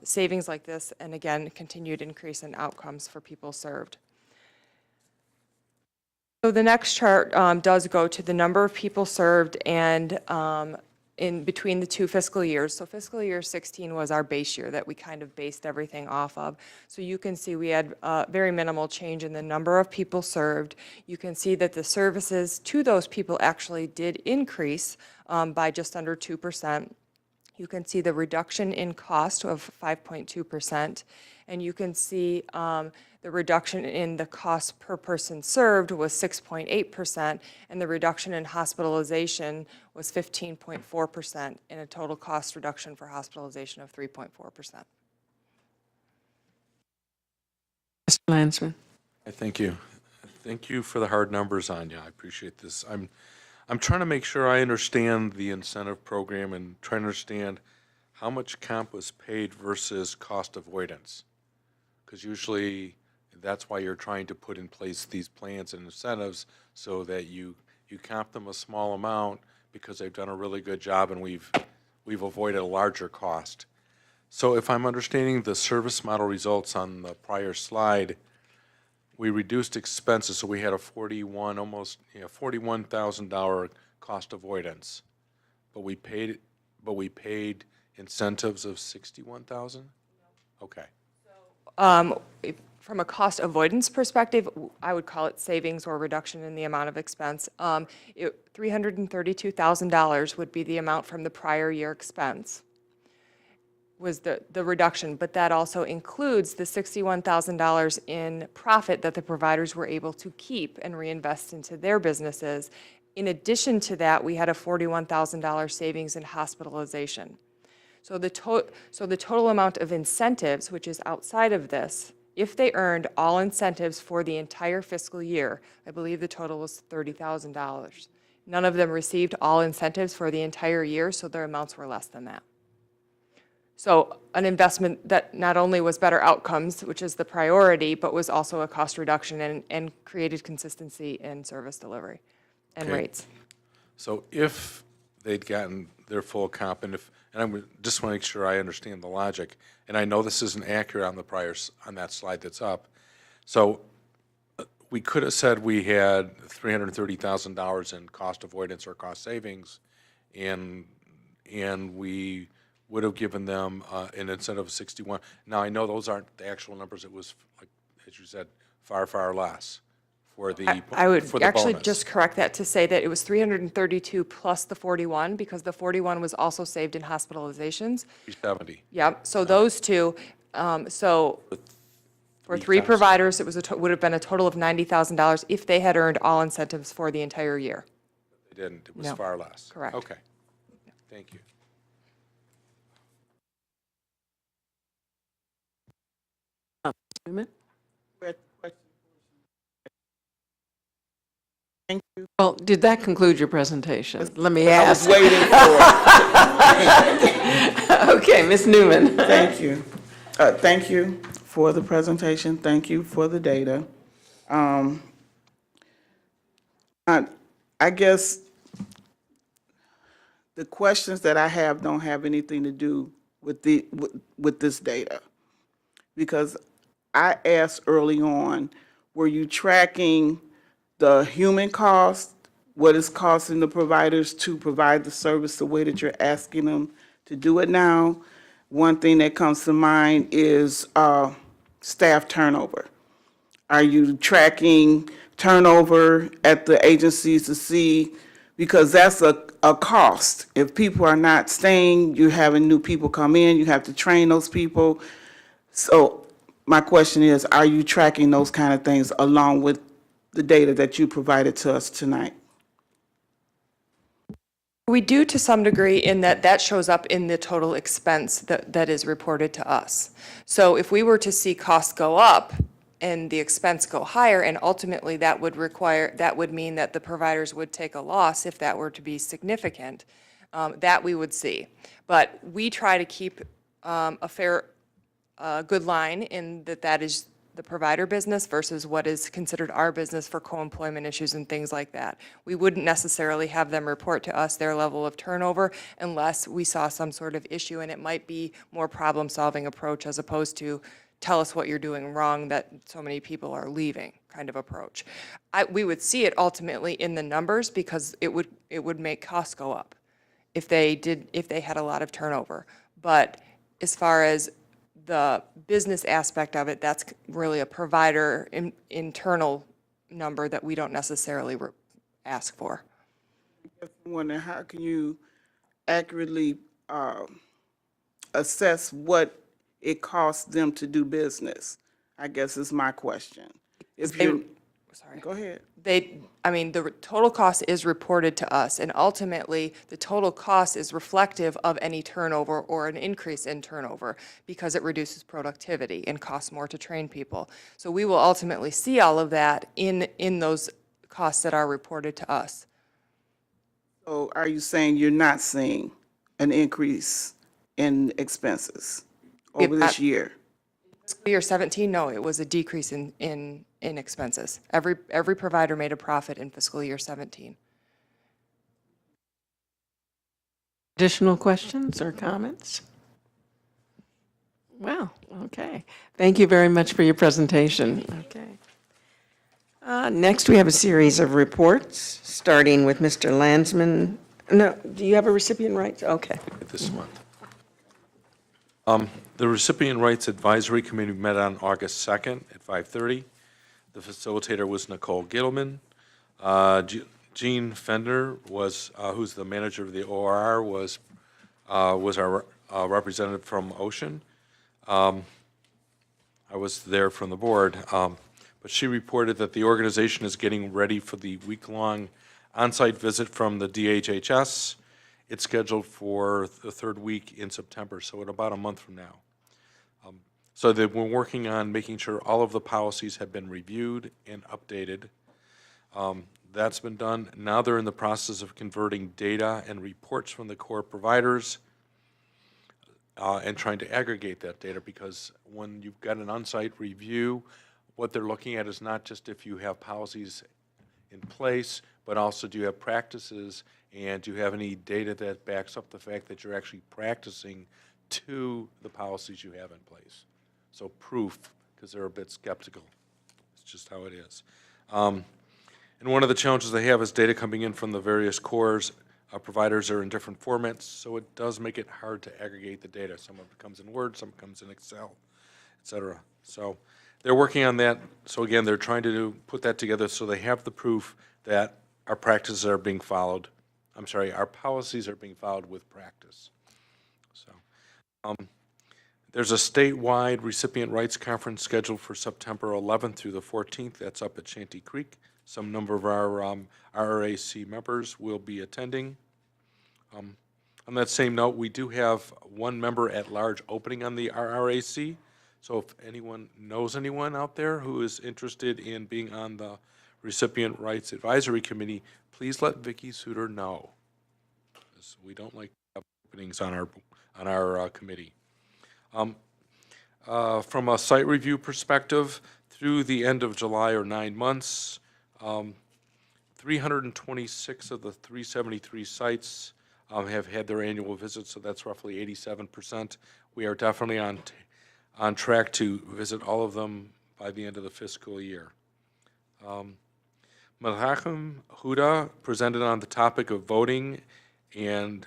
savings like this, and again, continued increase in outcomes for people served. So the next chart does go to the number of people served and in between the two fiscal years. So fiscal year 16 was our base year that we kind of based everything off of. So you can see we had very minimal change in the number of people served. You can see that the services to those people actually did increase by just under 2%. You can see the reduction in cost of 5.2%, and you can see the reduction in the cost per person served was 6.8%, and the reduction in hospitalization was 15.4%, and a total cost reduction for hospitalization of 3.4%. Mr. Lansman. Thank you. Thank you for the hard numbers, Anya. I appreciate this. I'm trying to make sure I understand the incentive program and trying to understand how much comp was paid versus cost avoidance. Because usually that's why you're trying to put in place these plans and incentives so that you comp them a small amount because they've done a really good job and we've avoided a larger cost. So if I'm understanding the service model results on the prior slide, we reduced expenses, so we had a $41,000 cost avoidance, but we paid incentives of $61,000. Okay. From a cost avoidance perspective, I would call it savings or reduction in the amount of expense. $332,000 would be the amount from the prior year expense, was the reduction, but that also includes the $61,000 in profit that the providers were able to keep and reinvest into their businesses. In addition to that, we had a $41,000 savings in hospitalization. So the total amount of incentives, which is outside of this, if they earned all incentives for the entire fiscal year, I believe the total was $30,000. None of them received all incentives for the entire year, so their amounts were less than that. So an investment that not only was better outcomes, which is the priority, but was also a cost reduction and created consistency in service delivery and rates. So if they'd gotten their full comp, and I just want to make sure I understand the logic, and I know this isn't accurate on on that slide that's up. So we could have said we had $330,000 in cost avoidance or cost savings, and we would have given them an incentive of 61. Now, I know those aren't the actual numbers. It was, like, as you said, far, far less for the I would actually bonus. just correct that to say that it was 332 plus the 41, because the 41 was also saved in hospitalizations. 370. Yep, so those two, so for three providers, it was would have been a total of $90,000 if they had earned all incentives for the entire year. They didn't. It was No. far less. Correct. Okay. Thank you. Thank you. Well, did that conclude your presentation? Let me I was ask. waiting for Okay, Ms. Newman. Thank you. Thank you for the presentation. Thank you for the data. I guess the questions that I have don't have anything to do with with this data. Because I asked early on, were you tracking the human cost, what it's costing the providers to provide the service the way that you're asking them to do it now? One thing that comes to mind is staff turnover. Are you tracking turnover at the agencies to see, because that's a cost. If people are not staying, you're having new people come in, you have to train those people. So my question is, are you tracking those kind of things along with the data that you provided to us tonight? We do to some degree in that shows up in the total expense that is reported to us. So if we were to see costs go up and the expense go higher, and ultimately that would mean that the providers would take a loss if that were to be significant, that we would see. But we try to keep a fair, good line in that is the provider business versus what is considered our business for co-employment issues and things like that. We wouldn't necessarily have them report to us their level of turnover unless we saw some sort of issue, and it might be more problem-solving approach as opposed to tell us what you're doing wrong that so many people are leaving kind of approach. We would see it ultimately in the numbers because it would make costs go up if they had a lot of turnover. But as far as the business aspect of it, that's really a provider internal number that we don't necessarily ask for. I'm wondering, how can you accurately assess what it costs them to do business? I guess is my question. If you, Sorry. go ahead. The total cost is reported to us, and ultimately, the total cost is reflective of any turnover or an increase in turnover because it reduces productivity and costs more to train people. So we will ultimately see all of that in those costs that are reported to us. So are you saying you're not seeing an increase in expenses over this year? Fiscal year 17, no, it was a decrease in expenses. Every provider made a profit in fiscal year 17. Additional questions or comments? Well, okay. Thank you very much for your presentation. Okay. Next, we have a series of reports, starting with Mr. Landsman. No, do you have a recipient rights? Okay. This month. The Recipient Rights Advisory Committee met on August 2nd at 5:30. The facilitator was Nicole Gittleman. Jean Fender was, who's the manager of the ORR, was our representative from OCHN. I was there from the board, but she reported that the organization is getting ready for the week-long on-site visit from the DHHS. It's scheduled for the third week in September, so in about a month from now. So they've been working on making sure all of the policies have been reviewed and updated. That's been done. Now they're in the process of converting data and reports from the core providers and trying to aggregate that data, because when you've got an on-site review, what they're looking at is not just if you have policies in place, but also do you have practices, and do you have any data that backs up the fact that you're actually practicing to the policies you have in place. So proof, because they're a bit skeptical. It's just how it is. And one of the challenges they have is data coming in from the various cores. Providers are in different formats, so it does make it hard to aggregate the data. Some of it comes in Word, some comes in Excel, et cetera. So they're working on that. So again, they're trying to put that together so they have the proof that our practices are being followed. I'm sorry, our policies are being followed with practice. So there's a statewide recipient rights conference scheduled for September 11th through the 14th. That's up at Shanty Creek. Some number of our RRAC members will be attending. On that same note, we do have one member at large opening on the RRAC. So if anyone knows anyone out there who is interested in being on the Recipient Rights Advisory Committee, please let Vicki Suter know. We don't like openings on our committee. From a site review perspective, through the end of July, or 9 months, 326 of the 373 sites have had their annual visits, so that's roughly 87%. We are definitely on track to visit all of them by the end of the fiscal year. Malachim Huda presented on the topic of voting and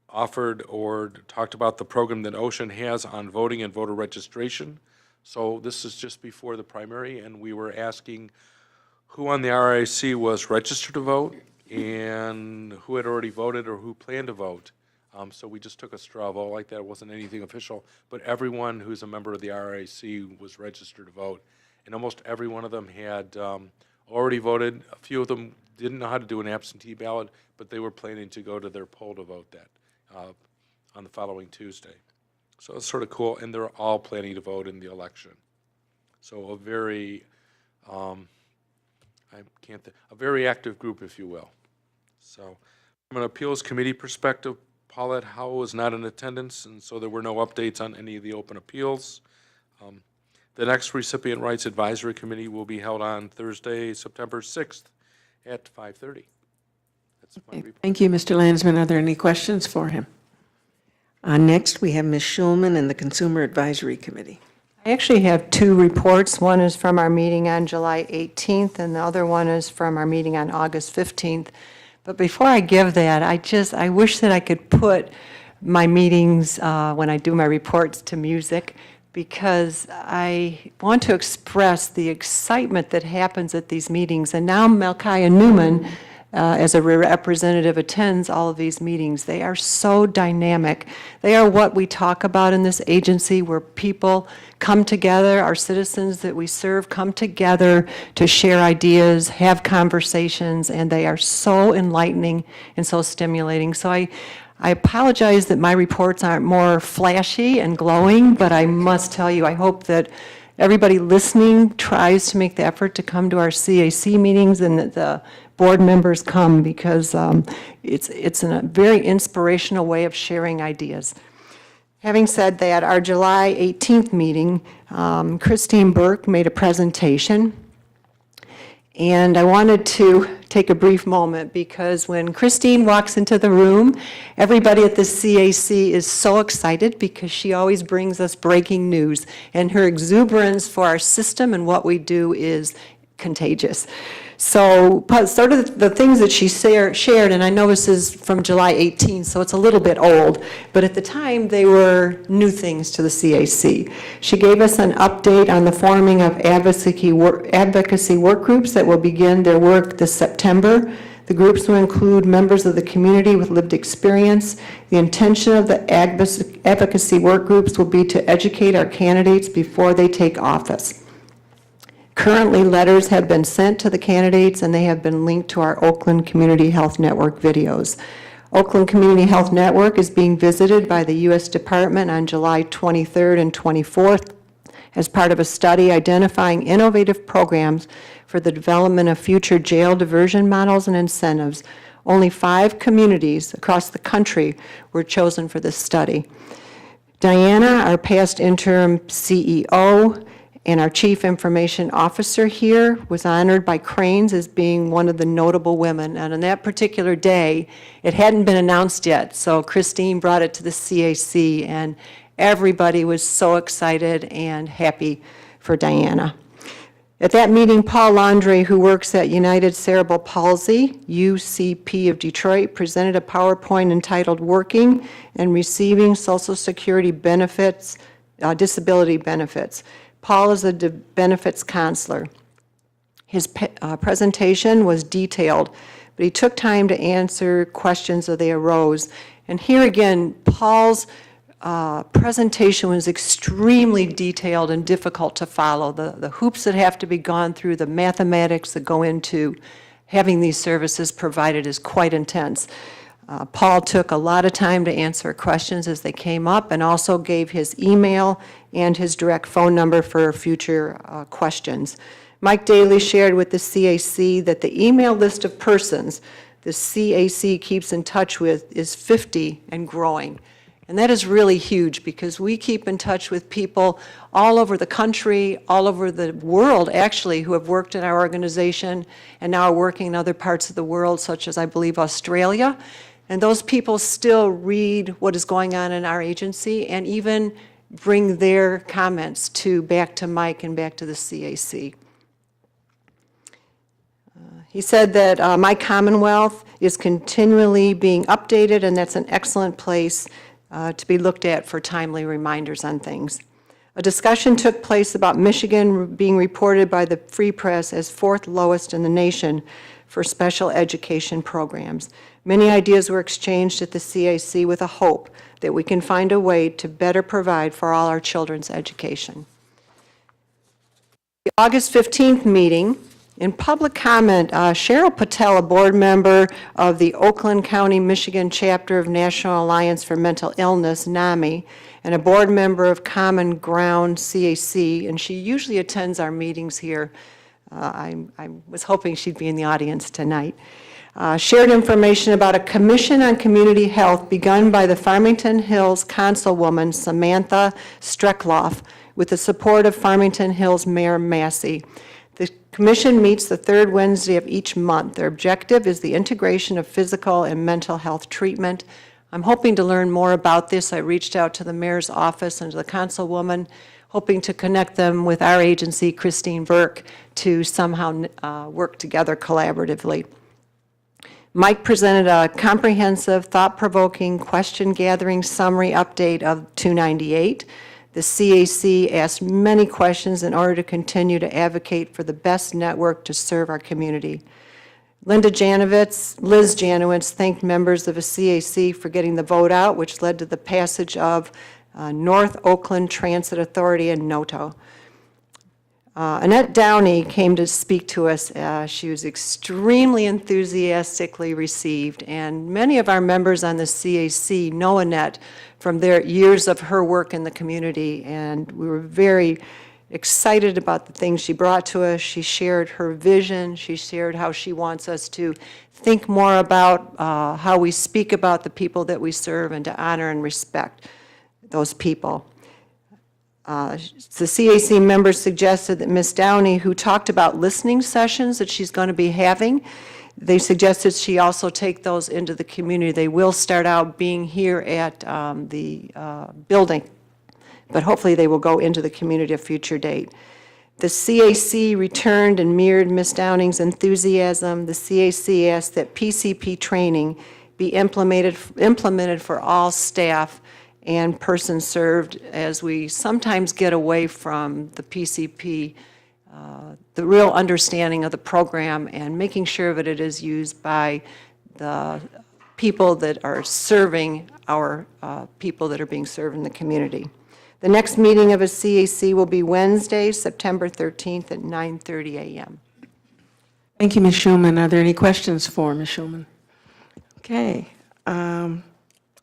offered or talked about the program that OCHN has on voting and voter registration. So this is just before the primary, and we were asking who on the RIC was registered to vote and who had already voted or who planned to vote. So we just took a straw vote like that. It wasn't anything official, but everyone who's a member of the RIC was registered to vote. And almost every one of them had already voted. A few of them didn't know how to do an absentee ballot, but they were planning to go to their poll to vote that on the following Tuesday. So it's sort of cool, and they're all planning to vote in the election. So a very, a very active group, if you will. So from an appeals committee perspective, Paulette Howe was not in attendance, and so there were no updates on any of the open appeals. The next Recipient Rights Advisory Committee will be held on Thursday, September 6th at 5:30. That's my report. Thank you, Mr. Landsman. Are there any questions for him? Next, we have Ms. Schulman and the Consumer Advisory Committee. I actually have two reports. One is from our meeting on July 18th, and the other one is from our meeting on August 15th. But before I give that, I wish that I could put my meetings, when I do my reports, to music, because I want to express the excitement that happens at these meetings. And now Melchiah Newman, as a representative, attends all of these meetings. They are so dynamic. They are what we talk about in this agency, where people come together, our citizens that we serve come together to share ideas, have conversations, and they are so enlightening and so stimulating. So I apologize that my reports aren't more flashy and glowing, but I must tell you, I hope that everybody listening tries to make the effort to come to our CAC meetings, and that the board members come, because it's a very inspirational way of sharing ideas. Having said that, our July 18th meeting, Christine Burke made a presentation, and I wanted to take a brief moment, because when Christine walks into the room, everybody at the CAC is so excited, because she always brings us breaking news, and her exuberance for our system and what we do is contagious. So sort of the things that she shared, and I know this is from July 18, so it's a little bit old, but at the time they were new things to the CAC. She gave us an update on the forming of advocacy work groups that will begin their work this September. The groups will include members of the community with lived experience. The intention of the advocacy work groups will be to educate our candidates before they take office. Currently, letters have been sent to the candidates, and they have been linked to our Oakland Community Health Network videos. Oakland Community Health Network is being visited by the U.S. Department on July 23rd and 24th as part of a study identifying innovative programs for the development of future jail diversion models and incentives. Only 5 communities across the country were chosen for this study. Diana, our past interim CEO, and our Chief Information Officer here, was honored by Cranes as being one of the notable women. And on that particular day, it hadn't been announced yet, so Christine brought it to the CAC, and everybody was so excited and happy for Diana. At that meeting, Paul Landry, who works at United Cerebral Palsy, UCP of Detroit, presented a PowerPoint entitled Working and Receiving Social Security Benefits, Disability Benefits. Paul is a benefits counselor. His presentation was detailed, but he took time to answer questions as they arose. And here again, Paul's presentation was extremely detailed and difficult to follow. The hoops that have to be gone through, the mathematics that go into having these services provided is quite intense. Paul took a lot of time to answer questions as they came up, and also gave his email and his direct phone number for future questions. Mike Daly shared with the CAC that the email list of persons the CAC keeps in touch with is 50 and growing. And that is really huge, because we keep in touch with people all over the country, all over the world, actually, who have worked in our organization and now are working in other parts of the world, such as, I believe, Australia. And those people still read what is going on in our agency, and even bring their comments back to Mike and back to the CAC. He said that My Commonwealth is continually being updated, and that's an excellent place to be looked at for timely reminders on things. A discussion took place about Michigan being reported by the Free Press as 4th lowest in the nation for special education programs. Many ideas were exchanged at the CAC with a hope that we can find a way to better provide for all our children's education. The August 15th meeting, in public comment, Cheryl Patel, a board member of the Oakland County, Michigan chapter of National Alliance for Mental Illness, NAMI, and a board member of Common Ground CAC, and she usually attends our meetings here. I was hoping she'd be in the audience tonight. Shared information about a commission on community health begun by the Farmington Hills Councilwoman Samantha Streckloff with the support of Farmington Hills Mayor Massey. The commission meets the 3rd Wednesday of each month. Their objective is the integration of physical and mental health treatment. I'm hoping to learn more about this. I reached out to the mayor's office and to the councilwoman, hoping to connect them with our agency, Christine Burke, to somehow work together collaboratively. Mike presented a comprehensive, thought-provoking, question-gathering summary update of 298. The CAC asked many questions in order to continue to advocate for the best network to serve our community. Liz Janowitz thanked members of the CAC for getting the vote out, which led to the passage of North Oakland Transit Authority and NOTO. Annette Downey came to speak to us. She was extremely enthusiastically received, and many of our members on the CAC know Annette from their years of her work in the community, and we were very excited about the things she brought to us. She shared her vision. She shared how she wants us to think more about how we speak about the people that we serve and to honor and respect those people. The CAC members suggested that Ms. Downey, who talked about listening sessions that she's going to be having, they suggested she also take those into the community. They will start out being here at the building, but hopefully they will go into the community at a future date. The CAC returned and mirrored Ms. Downing's enthusiasm. The CAC asked that PCP training be implemented for all staff and persons served, as we sometimes get away from the PCP, the real understanding of the program and making sure that it is used by the people that are serving our people that are being served in the community. The next meeting of a CAC will be Wednesday, September 13th at 9:30 a.m. Thank you, Ms. Schulman. Are there any questions for Ms. Schulman? Okay.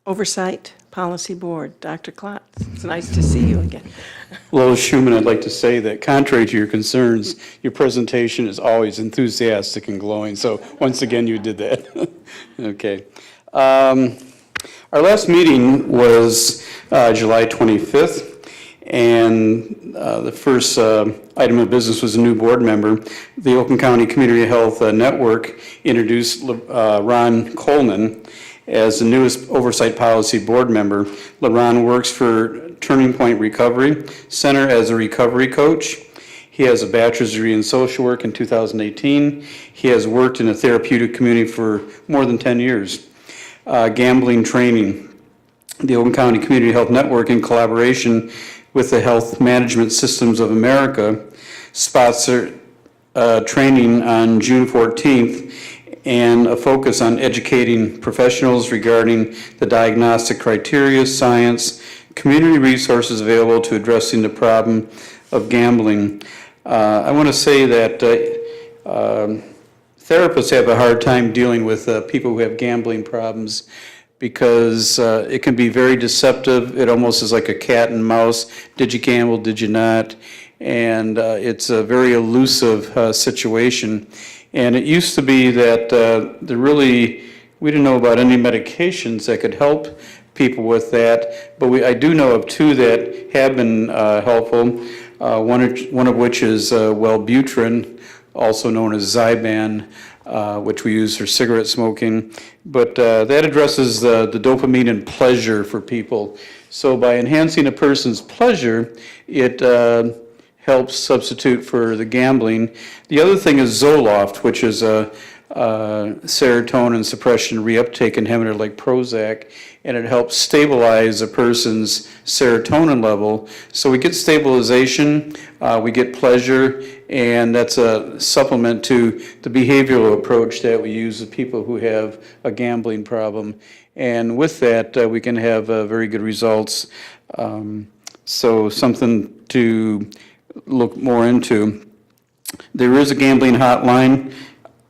Oversight Policy Board, Dr. Klotz. It's nice to see you again. Lois Schumann, I'd like to say that contrary to your concerns, your presentation is always enthusiastic and glowing. So once again, you did that. Okay. Our last meeting was July 25th, and the first item of business was a new board member. The Oakland County Community Health Network introduced Ron Coleman as the newest Oversight Policy Board member. LaRon works for Turning Point Recovery Center as a recovery coach. He has a bachelor's degree in social work in 2018. He has worked in a therapeutic community for more than 10 years. Gambling training. The Oakland County Community Health Network, in collaboration with the Health Management Systems of America, sponsored training on June 14th and a focus on educating professionals regarding the diagnostic criteria, science, community resources available to addressing the problem of gambling. I want to say that therapists have a hard time dealing with people who have gambling problems because it can be very deceptive. It almost is like a cat and mouse. Did you gamble? Did you not? And it's a very elusive situation. And it used to be that we didn't know about any medications that could help people with that, but I do know of two that have been helpful, one of which is Wellbutrin, also known as Zyban, which we use for cigarette smoking, but that addresses the dopamine and pleasure for people. So by enhancing a person's pleasure, it helps substitute for the gambling. The other thing is Zoloft, which is a serotonin suppression reuptake inhibitor like Prozac, and it helps stabilize a person's serotonin level. So we get stabilization, we get pleasure, and that's a supplement to the behavioral approach that we use with people who have a gambling problem. And with that, we can have very good results. So something to look more into. There is a gambling hotline.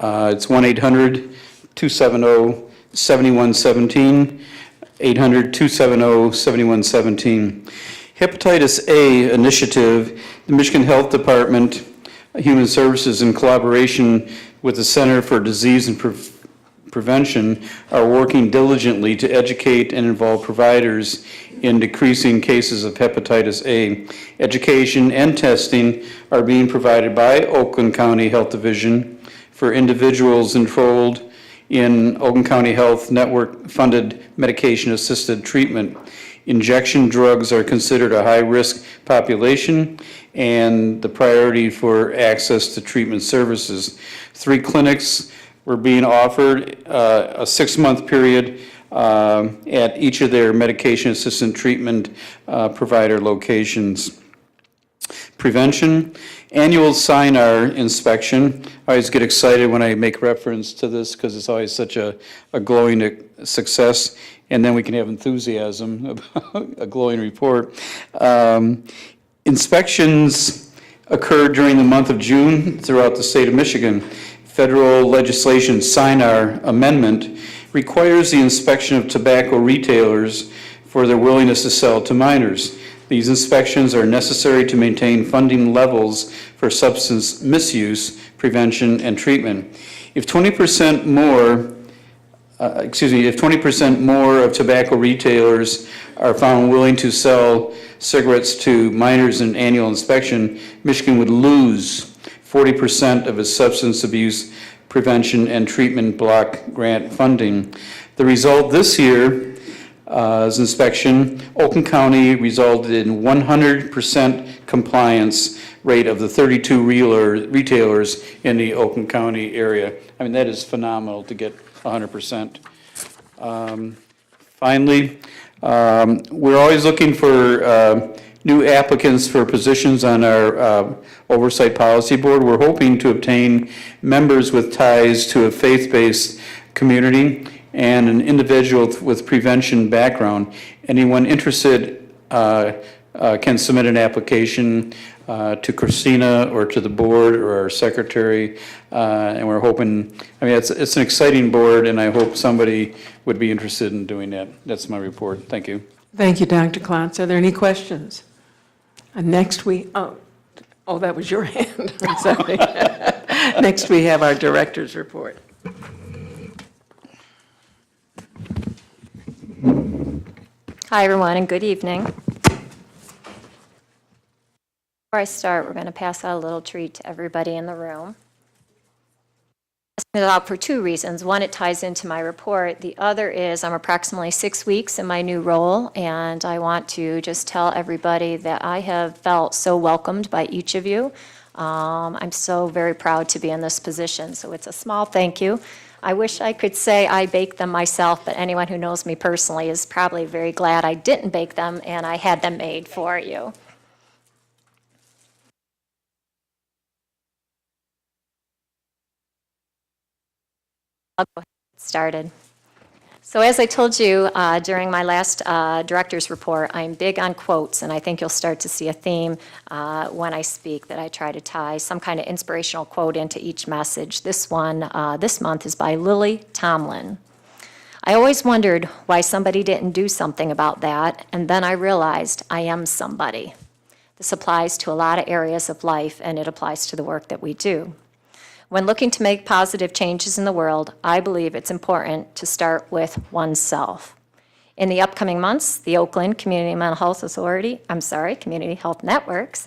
It's 1-800-270-7117, 800-270-7117. Hepatitis A initiative, the Michigan Health Department, Human Services, in collaboration with the Center for Disease and Prevention, are working diligently to educate and involve providers in decreasing cases of hepatitis A. Education and testing are being provided by Oakland County Health Division for individuals enrolled in Oakland County Health Network-funded medication-assisted treatment. Injection drugs are considered a high-risk population and the priority for access to treatment services. 3 clinics were being offered a 6-month period at each of their medication-assisted treatment provider locations. Prevention, annual SINAR inspection. I always get excited when I make reference to this because it's always such a glowing success, and then we can have enthusiasm about a glowing report. Inspections occurred during the month of June throughout the state of Michigan. Federal legislation SINAR amendment requires the inspection of tobacco retailers for their willingness to sell to minors. These inspections are necessary to maintain funding levels for substance misuse, prevention, and treatment. If 20% more, if 20% more of tobacco retailers are found willing to sell cigarettes to minors in annual inspection, Michigan would lose 40% of its substance abuse prevention and treatment block grant funding. The result this year inspection, Oakland County resulted in 100% compliance rate of the 32 retailers in the Oakland County area. I mean, that is phenomenal to get 100%. Finally, we're always looking for new applicants for positions on our Oversight Policy Board. We're hoping to obtain members with ties to a faith-based community and an individual with prevention background. Anyone interested can submit an application to Christina or to the board or our secretary, and we're hoping, I mean, it's an exciting board, and I hope somebody would be interested in doing that. That's my report. Thank you. Thank you, Dr. Klotz. Are there any questions? Next that was your hand. I'm sorry. Next, we have our director's report. Hi, everyone, and good evening. Before I start, we're going to pass out a little treat to everybody in the room. I'm out for 2 reasons. One, it ties into my report. The other is I'm approximately 6 weeks in my new role, and I want to just tell everybody that I have felt so welcomed by each of you. I'm so very proud to be in this position, so it's a small thank you. I wish I could say I baked them myself, but anyone who knows me personally is probably very glad I didn't bake them and I had them made for you. I'll go ahead and get started. So as I told you during my last director's report, I'm big on quotes, and I think you'll start to see a theme when I speak that I try to tie some kind of inspirational quote into each message. This one, this month, is by Lily Tomlin. I always wondered why somebody didn't do something about that, and then I realized I am somebody. This applies to a lot of areas of life, and it applies to the work that we do. When looking to make positive changes in the world, I believe it's important to start with oneself. In the upcoming months, the Oakland Community Health Network,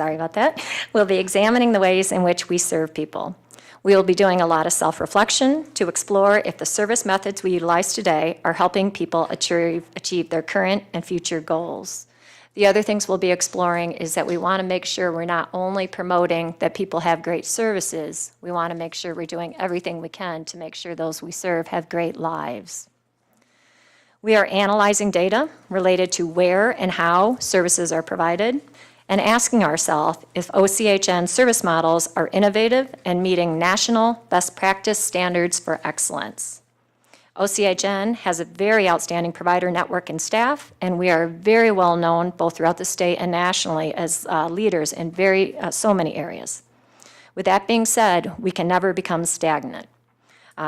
will be examining the ways in which we serve people. We will be doing a lot of self-reflection to explore if the service methods we utilize today are helping people achieve their current and future goals. The other things we'll be exploring is that we want to make sure we're not only promoting that people have great services, we want to make sure we're doing everything we can to make sure those we serve have great lives. We are analyzing data related to where and how services are provided and asking ourselves if OCHN service models are innovative and meeting national best practice standards for excellence. OCHN has a very outstanding provider network and staff, and we are very well known both throughout the state and nationally as leaders in so many areas. With that being said, we can never become stagnant.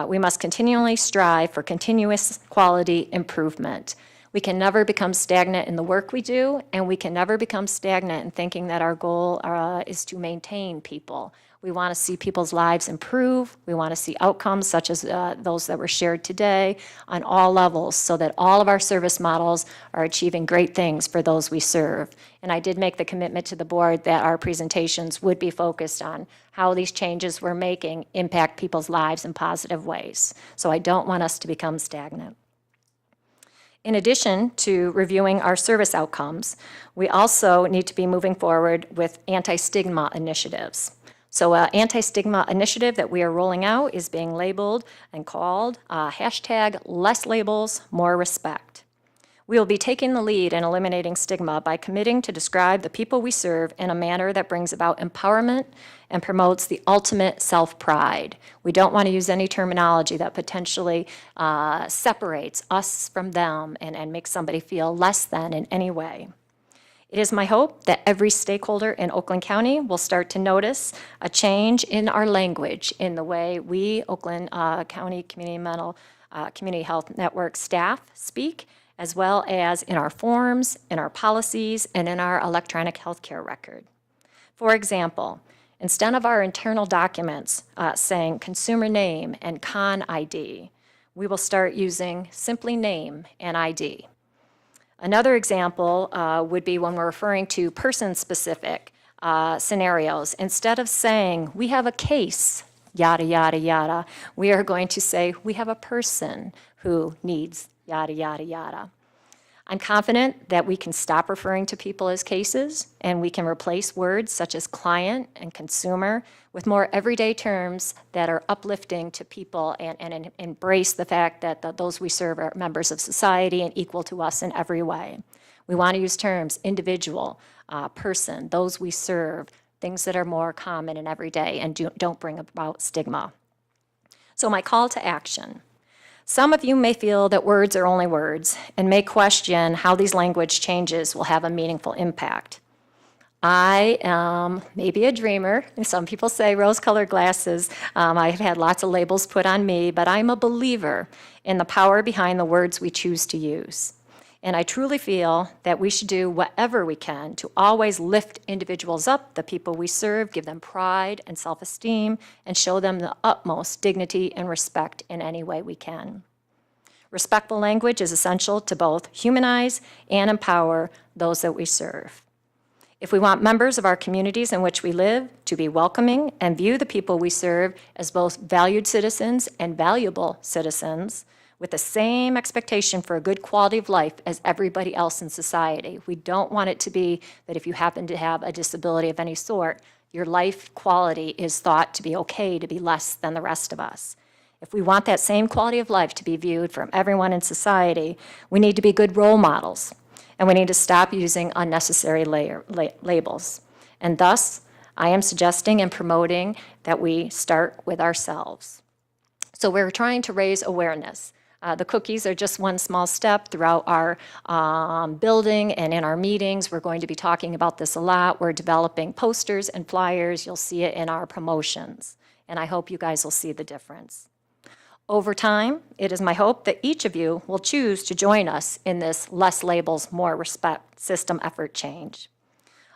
We must continually strive for continuous quality improvement. We can never become stagnant in the work we do, and we can never become stagnant in thinking that our goal is to maintain people. We want to see people's lives improve. We want to see outcomes such as those that were shared today on all levels so that all of our service models are achieving great things for those we serve. And I did make the commitment to the board that our presentations would be focused on how these changes we're making impact people's lives in positive ways. So I don't want us to become stagnant. In addition to reviewing our service outcomes, we also need to be moving forward with anti-stigma initiatives. So an anti-stigma initiative that we are rolling out is being labeled and called hashtag less labels, more respect. We will be taking the lead in eliminating stigma by committing to describe the people we serve in a manner that brings about empowerment and promotes the ultimate self-pride. We don't want to use any terminology that potentially separates us from them and makes somebody feel less than in any way. It is my hope that every stakeholder in Oakland County will start to notice a change in our language, in the way we, Oakland County Community Health Network staff, speak, as well as in our forms, in our policies, and in our electronic healthcare record. For example, instead of our internal documents saying consumer name and con ID, we will start using simply name and ID. Another example would be when we're referring to person-specific scenarios. Instead of saying, we have a case, yada, yada, yada, we are going to say, we have a person who needs yada, yada, yada. I'm confident that we can stop referring to people as cases, and we can replace words such as client and consumer with more everyday terms that are uplifting to people and embrace the fact that those we serve are members of society and equal to us in every way. We want to use terms individual, person, those we serve, things that are more common and everyday and don't bring about stigma. So my call to action. Some of you may feel that words are only words and may question how these language changes will have a meaningful impact. I am maybe a dreamer. Some people say rose-colored glasses. I've had lots of labels put on me, but I'm a believer in the power behind the words we choose to use. And I truly feel that we should do whatever we can to always lift individuals up, the people we serve, give them pride and self-esteem, and show them the utmost dignity and respect in any way we can. Respectful language is essential to both humanize and empower those that we serve. If we want members of our communities in which we live to be welcoming and view the people we serve as both valued citizens and valuable citizens, with the same expectation for a good quality of life as everybody else in society. We don't want it to be that if you happen to have a disability of any sort, your life quality is thought to be okay to be less than the rest of us. If we want that same quality of life to be viewed from everyone in society, we need to be good role models, and we need to stop using unnecessary labels. And thus, I am suggesting and promoting that we start with ourselves. So we're trying to raise awareness. The cookies are just one small step throughout our building and in our meetings. We're going to be talking about this a lot. We're developing posters and flyers. You'll see it in our promotions. And I hope you guys will see the difference. Over time, it is my hope that each of you will choose to join us in this less labels, more respect system effort change.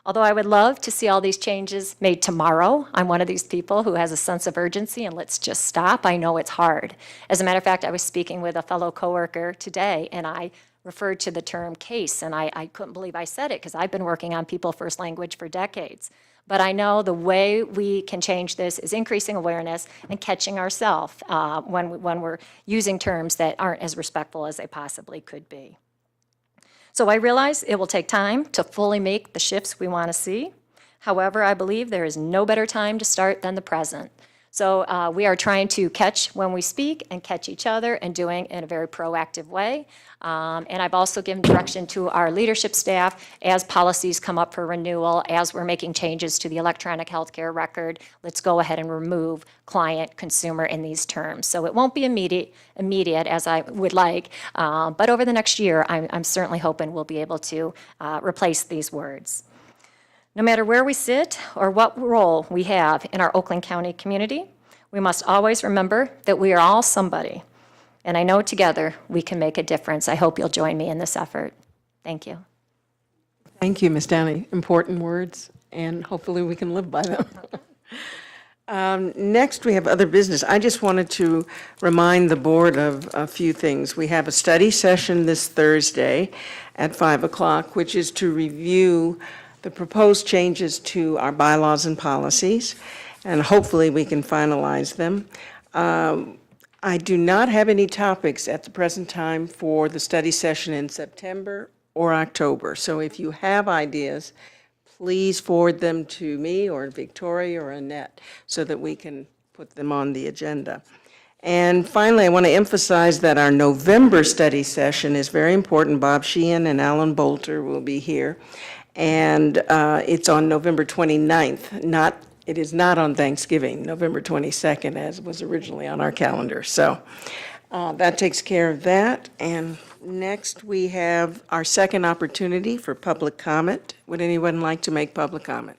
Although I would love to see all these changes made tomorrow, I'm one of these people who has a sense of urgency and let's just stop. I know it's hard. As a matter of fact, I was speaking with a fellow coworker today and I referred to the term case and I couldn't believe I said it because I've been working on people first language for decades. But I know the way we can change this is increasing awareness and catching ourselves when we're using terms that aren't as respectful as they possibly could be. So I realize it will take time to fully make the shifts we want to see. However, I believe there is no better time to start than the present. So we are trying to catch when we speak and catch each other and doing it in a very proactive way. And I've also given direction to our leadership staff as policies come up for renewal, as we're making changes to the electronic healthcare record, let's go ahead and remove client, consumer in these terms. So it won't be immediate as I would like, but over the next year, I'm certainly hoping we'll be able to replace these words. No matter where we sit or what role we have in our Oakland County community, we must always remember that we are all somebody. And I know together we can make a difference. I hope you'll join me in this effort. Thank you. Thank you, Ms. Downey. Important words, and hopefully we can live by them. Next, we have other business. I just wanted to remind the board of a few things. We have a study session this Thursday at 5 o'clock, which is to review the proposed changes to our bylaws and policies, and hopefully we can finalize them. I do not have any topics at the present time for the study session in September or October. So if you have ideas, please forward them to me or Victoria or Annette so that we can put them on the agenda. And finally, I want to emphasize that our November study session is very important. Bob Sheehan and Alan Bolter will be here. And it's on November 29th. It is not on Thanksgiving, November 22nd, as was originally on our calendar. So that takes care of that. And next, we have our second opportunity for public comment. Would anyone like to make public comment?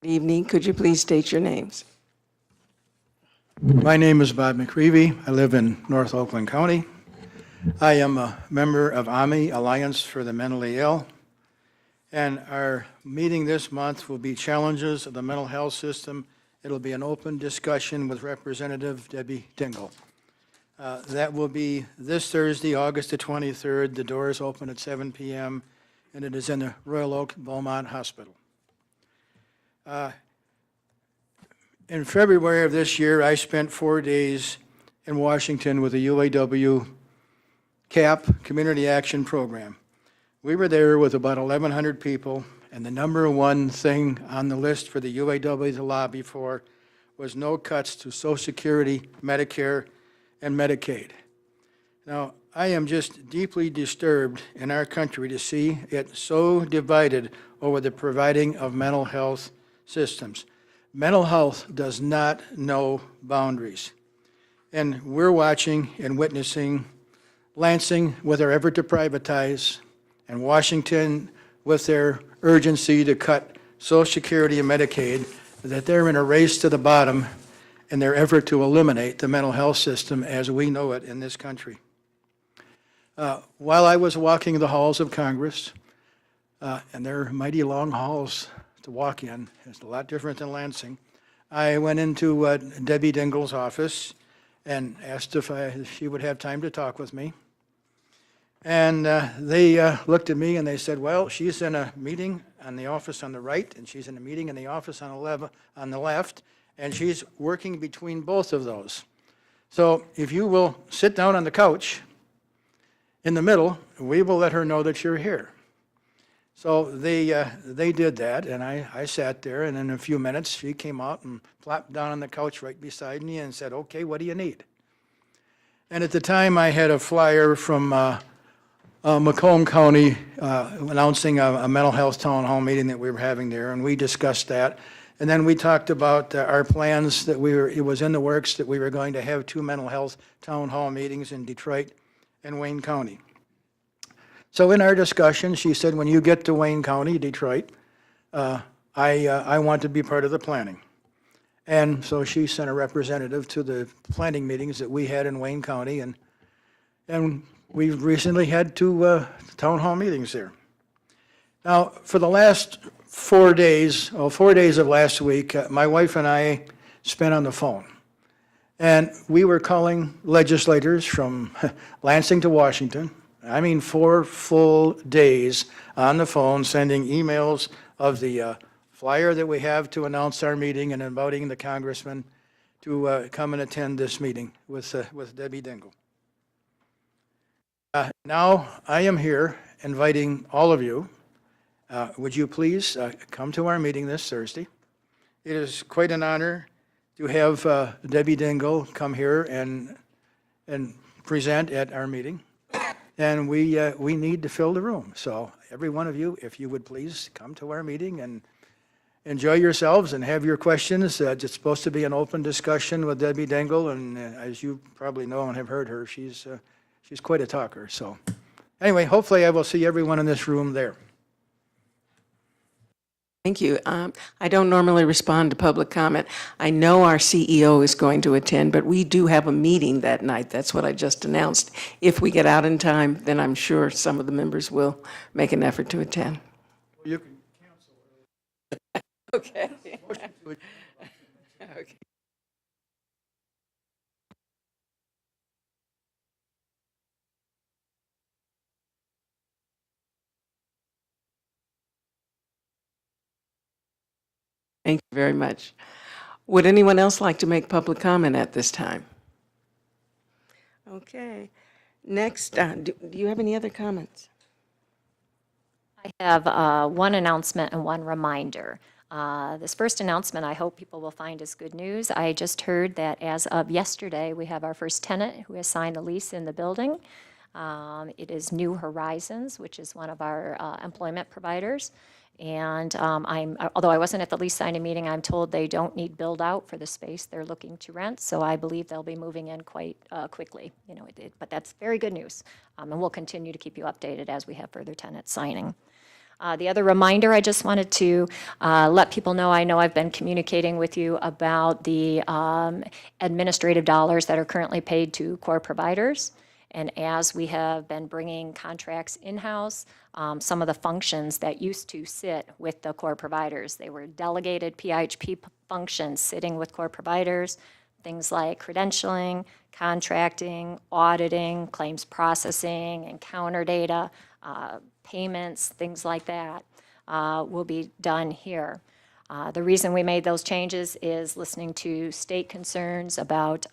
Good evening. Could you please state your names? My name is Bob McCreevy. I live in North Oakland County. I am a member of AMI, Alliance for the Mentally Ill. And our meeting this month will be Challenges of the Mental Health System. It'll be an open discussion with Representative Debbie Dingell. That will be this Thursday, August the 23rd. The doors open at 7 p.m., and it is in the Royal Oak Beaumont Hospital. In February of this year, I spent 4 days in Washington with the UAW CAP, Community Action Program. We were there with about 1,100 people, and the number one thing on the list for the UAW to lobby for was no cuts to Social Security, Medicare, and Medicaid. Now, I am just deeply disturbed in our country to see it so divided over the providing of mental health systems. Mental health does not know boundaries. And we're watching and witnessing Lansing with their effort to privatize, and Washington with their urgency to cut Social Security and Medicaid, that they're in a race to the bottom in their effort to eliminate the mental health system as we know it in this country. While I was walking the halls of Congress, and they're mighty long halls to walk in, it's a lot different than Lansing, I went into Debbie Dingell's office and asked if she would have time to talk with me. And they looked at me and they said, well, she's in a meeting in the office on the right, and she's in a meeting in the office on the left, and she's working between both of those. So if you will sit down on the couch in the middle, we will let her know that you're here. So they did that, and I sat there, and in a few minutes, she came out and plopped down on the couch right beside me and said, okay, what do you need? And at the time, I had a flyer from Macomb County announcing a mental health town hall meeting that we were having there, and we discussed that. And then we talked about our plans that it was in the works that we were going to have 2 mental health town hall meetings in Detroit and Wayne County. So in our discussion, she said, when you get to Wayne County, Detroit, I want to be part of the planning. And so she sent a representative to the planning meetings that we had in Wayne County, and we've recently had 2 town hall meetings there. Now, for the last 4 days of last week, my wife and I spent on the phone. And we were calling legislators from Lansing to Washington. I mean, 4 full days on the phone, sending emails of the flyer that we have to announce our meeting and inviting the congressman to come and attend this meeting with Debbie Dingell. Now, I am here inviting all of you. Would you please come to our meeting this Thursday? It is quite an honor to have Debbie Dingell come here and present at our meeting. And we need to fill the room. So every one of you, if you would please come to our meeting and enjoy yourselves and have your questions. It's supposed to be an open discussion with Debbie Dingell, and as you probably know and have heard her, she's quite a talker. So anyway, hopefully I will see everyone in this room there. Thank you. I don't normally respond to public comment. I know our CEO is going to attend, but we do have a meeting that night. That's what I just announced. If we get out in time, then I'm sure some of the members will make an effort to attend. You can cancel. Okay. Okay. Thank you very much. Would anyone else like to make public comment at this time? Okay. Next, do you have any other comments? I have one announcement and one reminder. This first announcement, I hope people will find is good news. I just heard that as of yesterday, we have our first tenant who has signed the lease in the building. It is New Horizons, which is one of our employment providers. And although I wasn't at the lease signing meeting, I'm told they don't need build out for the space they're looking to rent. So I believe they'll be moving in quite quickly. But that's very good news. And we'll continue to keep you updated as we have further tenants signing. The other reminder, I just wanted to let people know, I know I've been communicating with you about the administrative dollars that are currently paid to core providers. And as we have been bringing contracts in-house, some of the functions that used to sit with the core providers, they were delegated PIHP functions sitting with core providers, things like credentialing, contracting, auditing, claims processing, encounter data, payments, things like that, will be done here. The reason we made those changes is listening to state concerns about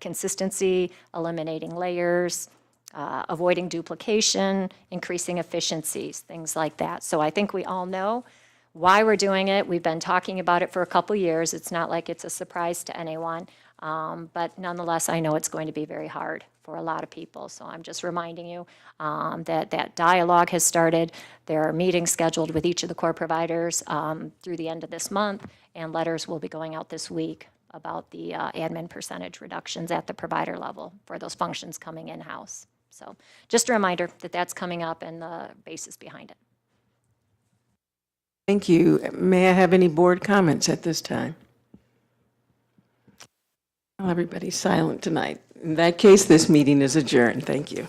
consistency, eliminating layers, avoiding duplication, increasing efficiencies, things like that. So I think we all know why we're doing it. We've been talking about it for a couple years. It's not like it's a surprise to anyone. But nonetheless, I know it's going to be very hard for a lot of people. So I'm just reminding you that dialogue has started. There are meetings scheduled with each of the core providers through the end of this month, and letters will be going out this week about the admin percentage reductions at the provider level for those functions coming in-house. So just a reminder that that's coming up and the basis behind it. Thank you. May I have any board comments at this time? Well, everybody's silent tonight. In that case, this meeting is adjourned. Thank you.